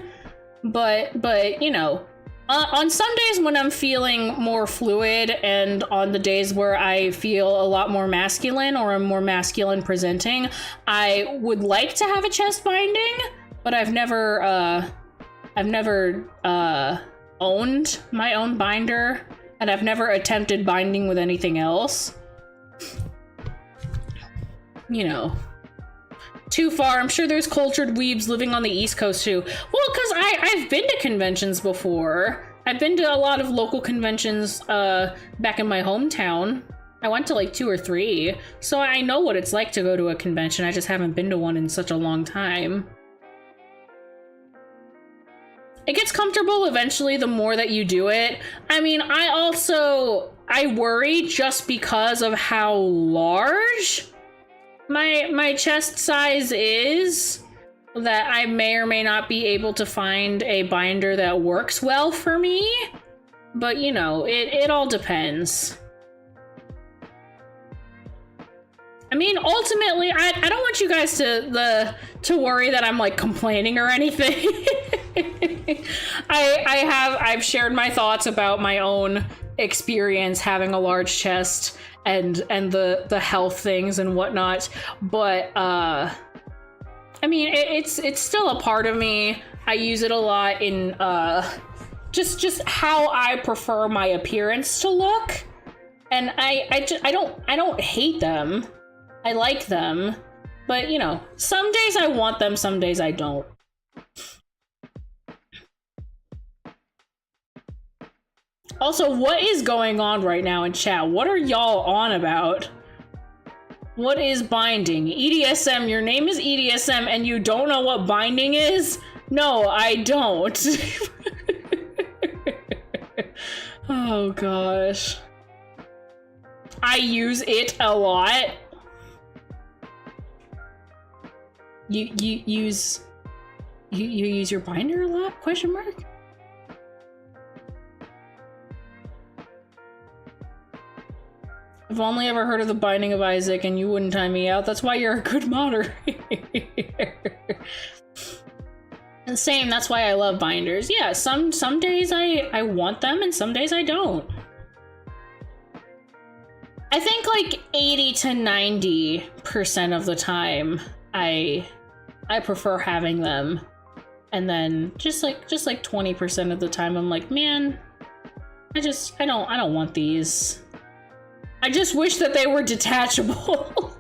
But you know, on some days when I'm feeling more fluid, and on the days where I feel a lot more masculine or I'm more masculine presenting, I would like to have a chest binding, but I've never owned my own binder, and I've never attempted binding with anything else. You know, too far. I'm sure there's cultured weebs living on the East Coast too. Well, because I've been to conventions before. I've been to a lot of local conventions back in my hometown. I went to like 2 or 3, so I know what it's like to go to a convention. I just haven't been to one in such a long time. It gets comfortable eventually the more that you do it. I mean, I worry just because of how large my chest size is, that I may or may not be able to find a binder that works well for me. But you know, it all depends. I mean, ultimately, I don't want you guys to worry that I'm like complaining or anything. I've shared my thoughts about my own experience having a large chest and the health things and whatnot, but I mean, it's still a part of me. I use it a lot in just how I prefer my appearance to look, and I don't hate them. I like them. But, you know, some days I want them, some days I don't. Also, what is going on right now in chat? What are y'all on about? What is binding? EDSM, your name is EDSM and you don't know what binding is? No, I don't. Oh gosh. I use it a lot. You use your binder a lot? Question mark? I've only ever heard of the Binding of Isaac and you wouldn't time me out. That's why you're a good moderator. And same, that's why I love binders. Yeah, some days I want them and some days I don't. I think like 80 to 90% of the time I prefer having them. And then just like 20% of the time I'm like, man, I don't want these. I just wish that they were detachable.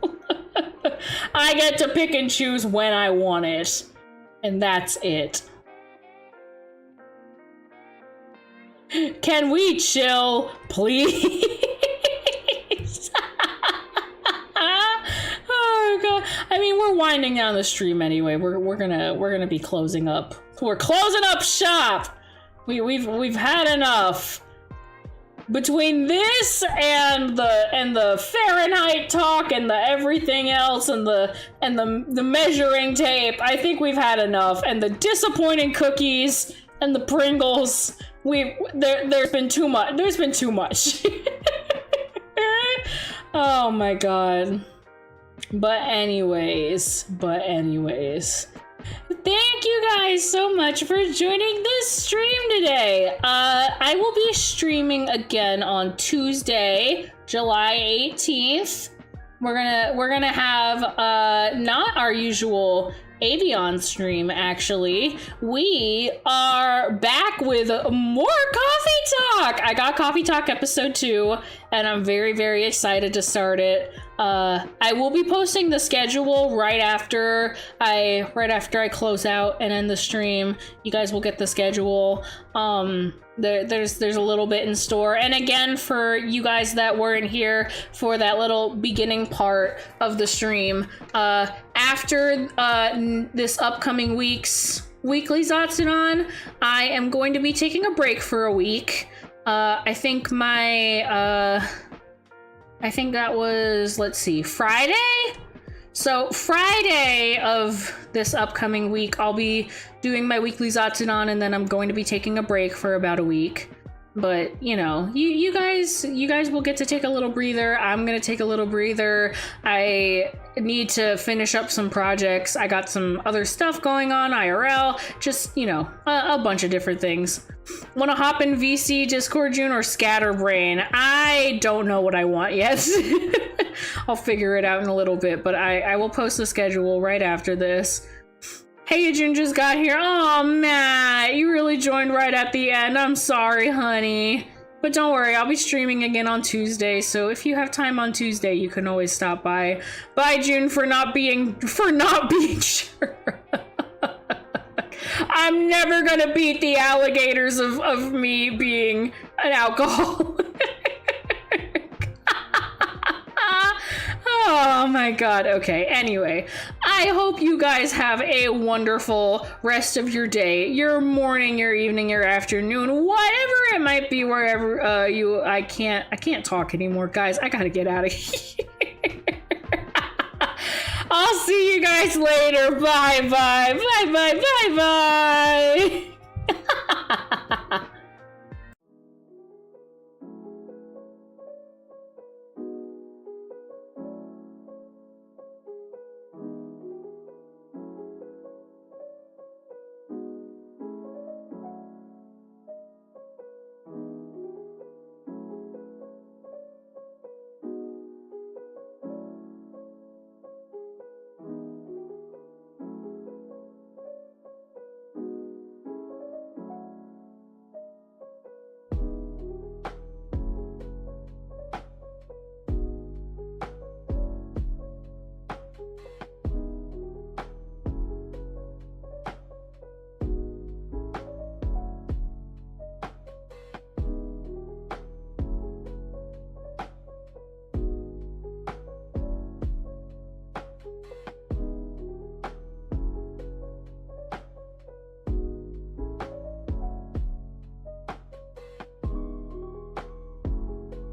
I get to pick and choose when I want it. And that's it. Can we chill, please? Oh god. I mean, we're winding down the stream anyway. We're gonna be closing up. We're closing up shop. We've had enough. Between this and the Fahrenheit talk and the everything else and the measuring tape, I think we've had enough. And the disappointing cookies and the Pringles, there's been too much. There's been too much. Oh my god. But anyways. Thank you guys so much for joining this stream today. I will be streaming again on Tuesday, July 18th. We're gonna have not our usual Avion stream, actually. We are back with more Coffee Talk. I got Coffee Talk episode 2, and I'm very, very excited to start it. I will be posting the schedule right after I close out and end the stream. You guys will get the schedule. There's a little bit in store. And again, for you guys that weren't here for that little beginning part of the stream, after this upcoming week's weekly ZATSUDAN, I am going to be taking a break for a week. I think that was, let's see, Friday? So Friday of this upcoming week, I'll be doing my weekly ZATSUDAN, and then I'm going to be taking a break for about a week. But, you know, you guys will get to take a little breather. I'm gonna take a little breather. I need to finish up some projects. I got some other stuff going on, IRL, just, you know, a bunch of different things. Want to hop in VC, Discord, June, or Scatterbrain? I don't know what I want yet. I'll figure it out in a little bit, but I will post the schedule right after this. Hey, June just got here. Oh, Matt, you really joined right at the end. I'm sorry, honey. But don't worry, I'll be streaming again on Tuesday, so if you have time on Tuesday, you can always stop by. Bye, June, for not being sure. I'm never gonna beat the alligators of me being an alcoholic. Oh my god. Okay, anyway, I hope you guys have a wonderful rest of your day, your morning, your evening, your afternoon, whatever it might be, wherever I can't talk anymore, guys. I gotta get out of here. I'll see you guys later. Bye bye. Bye bye. Bye bye.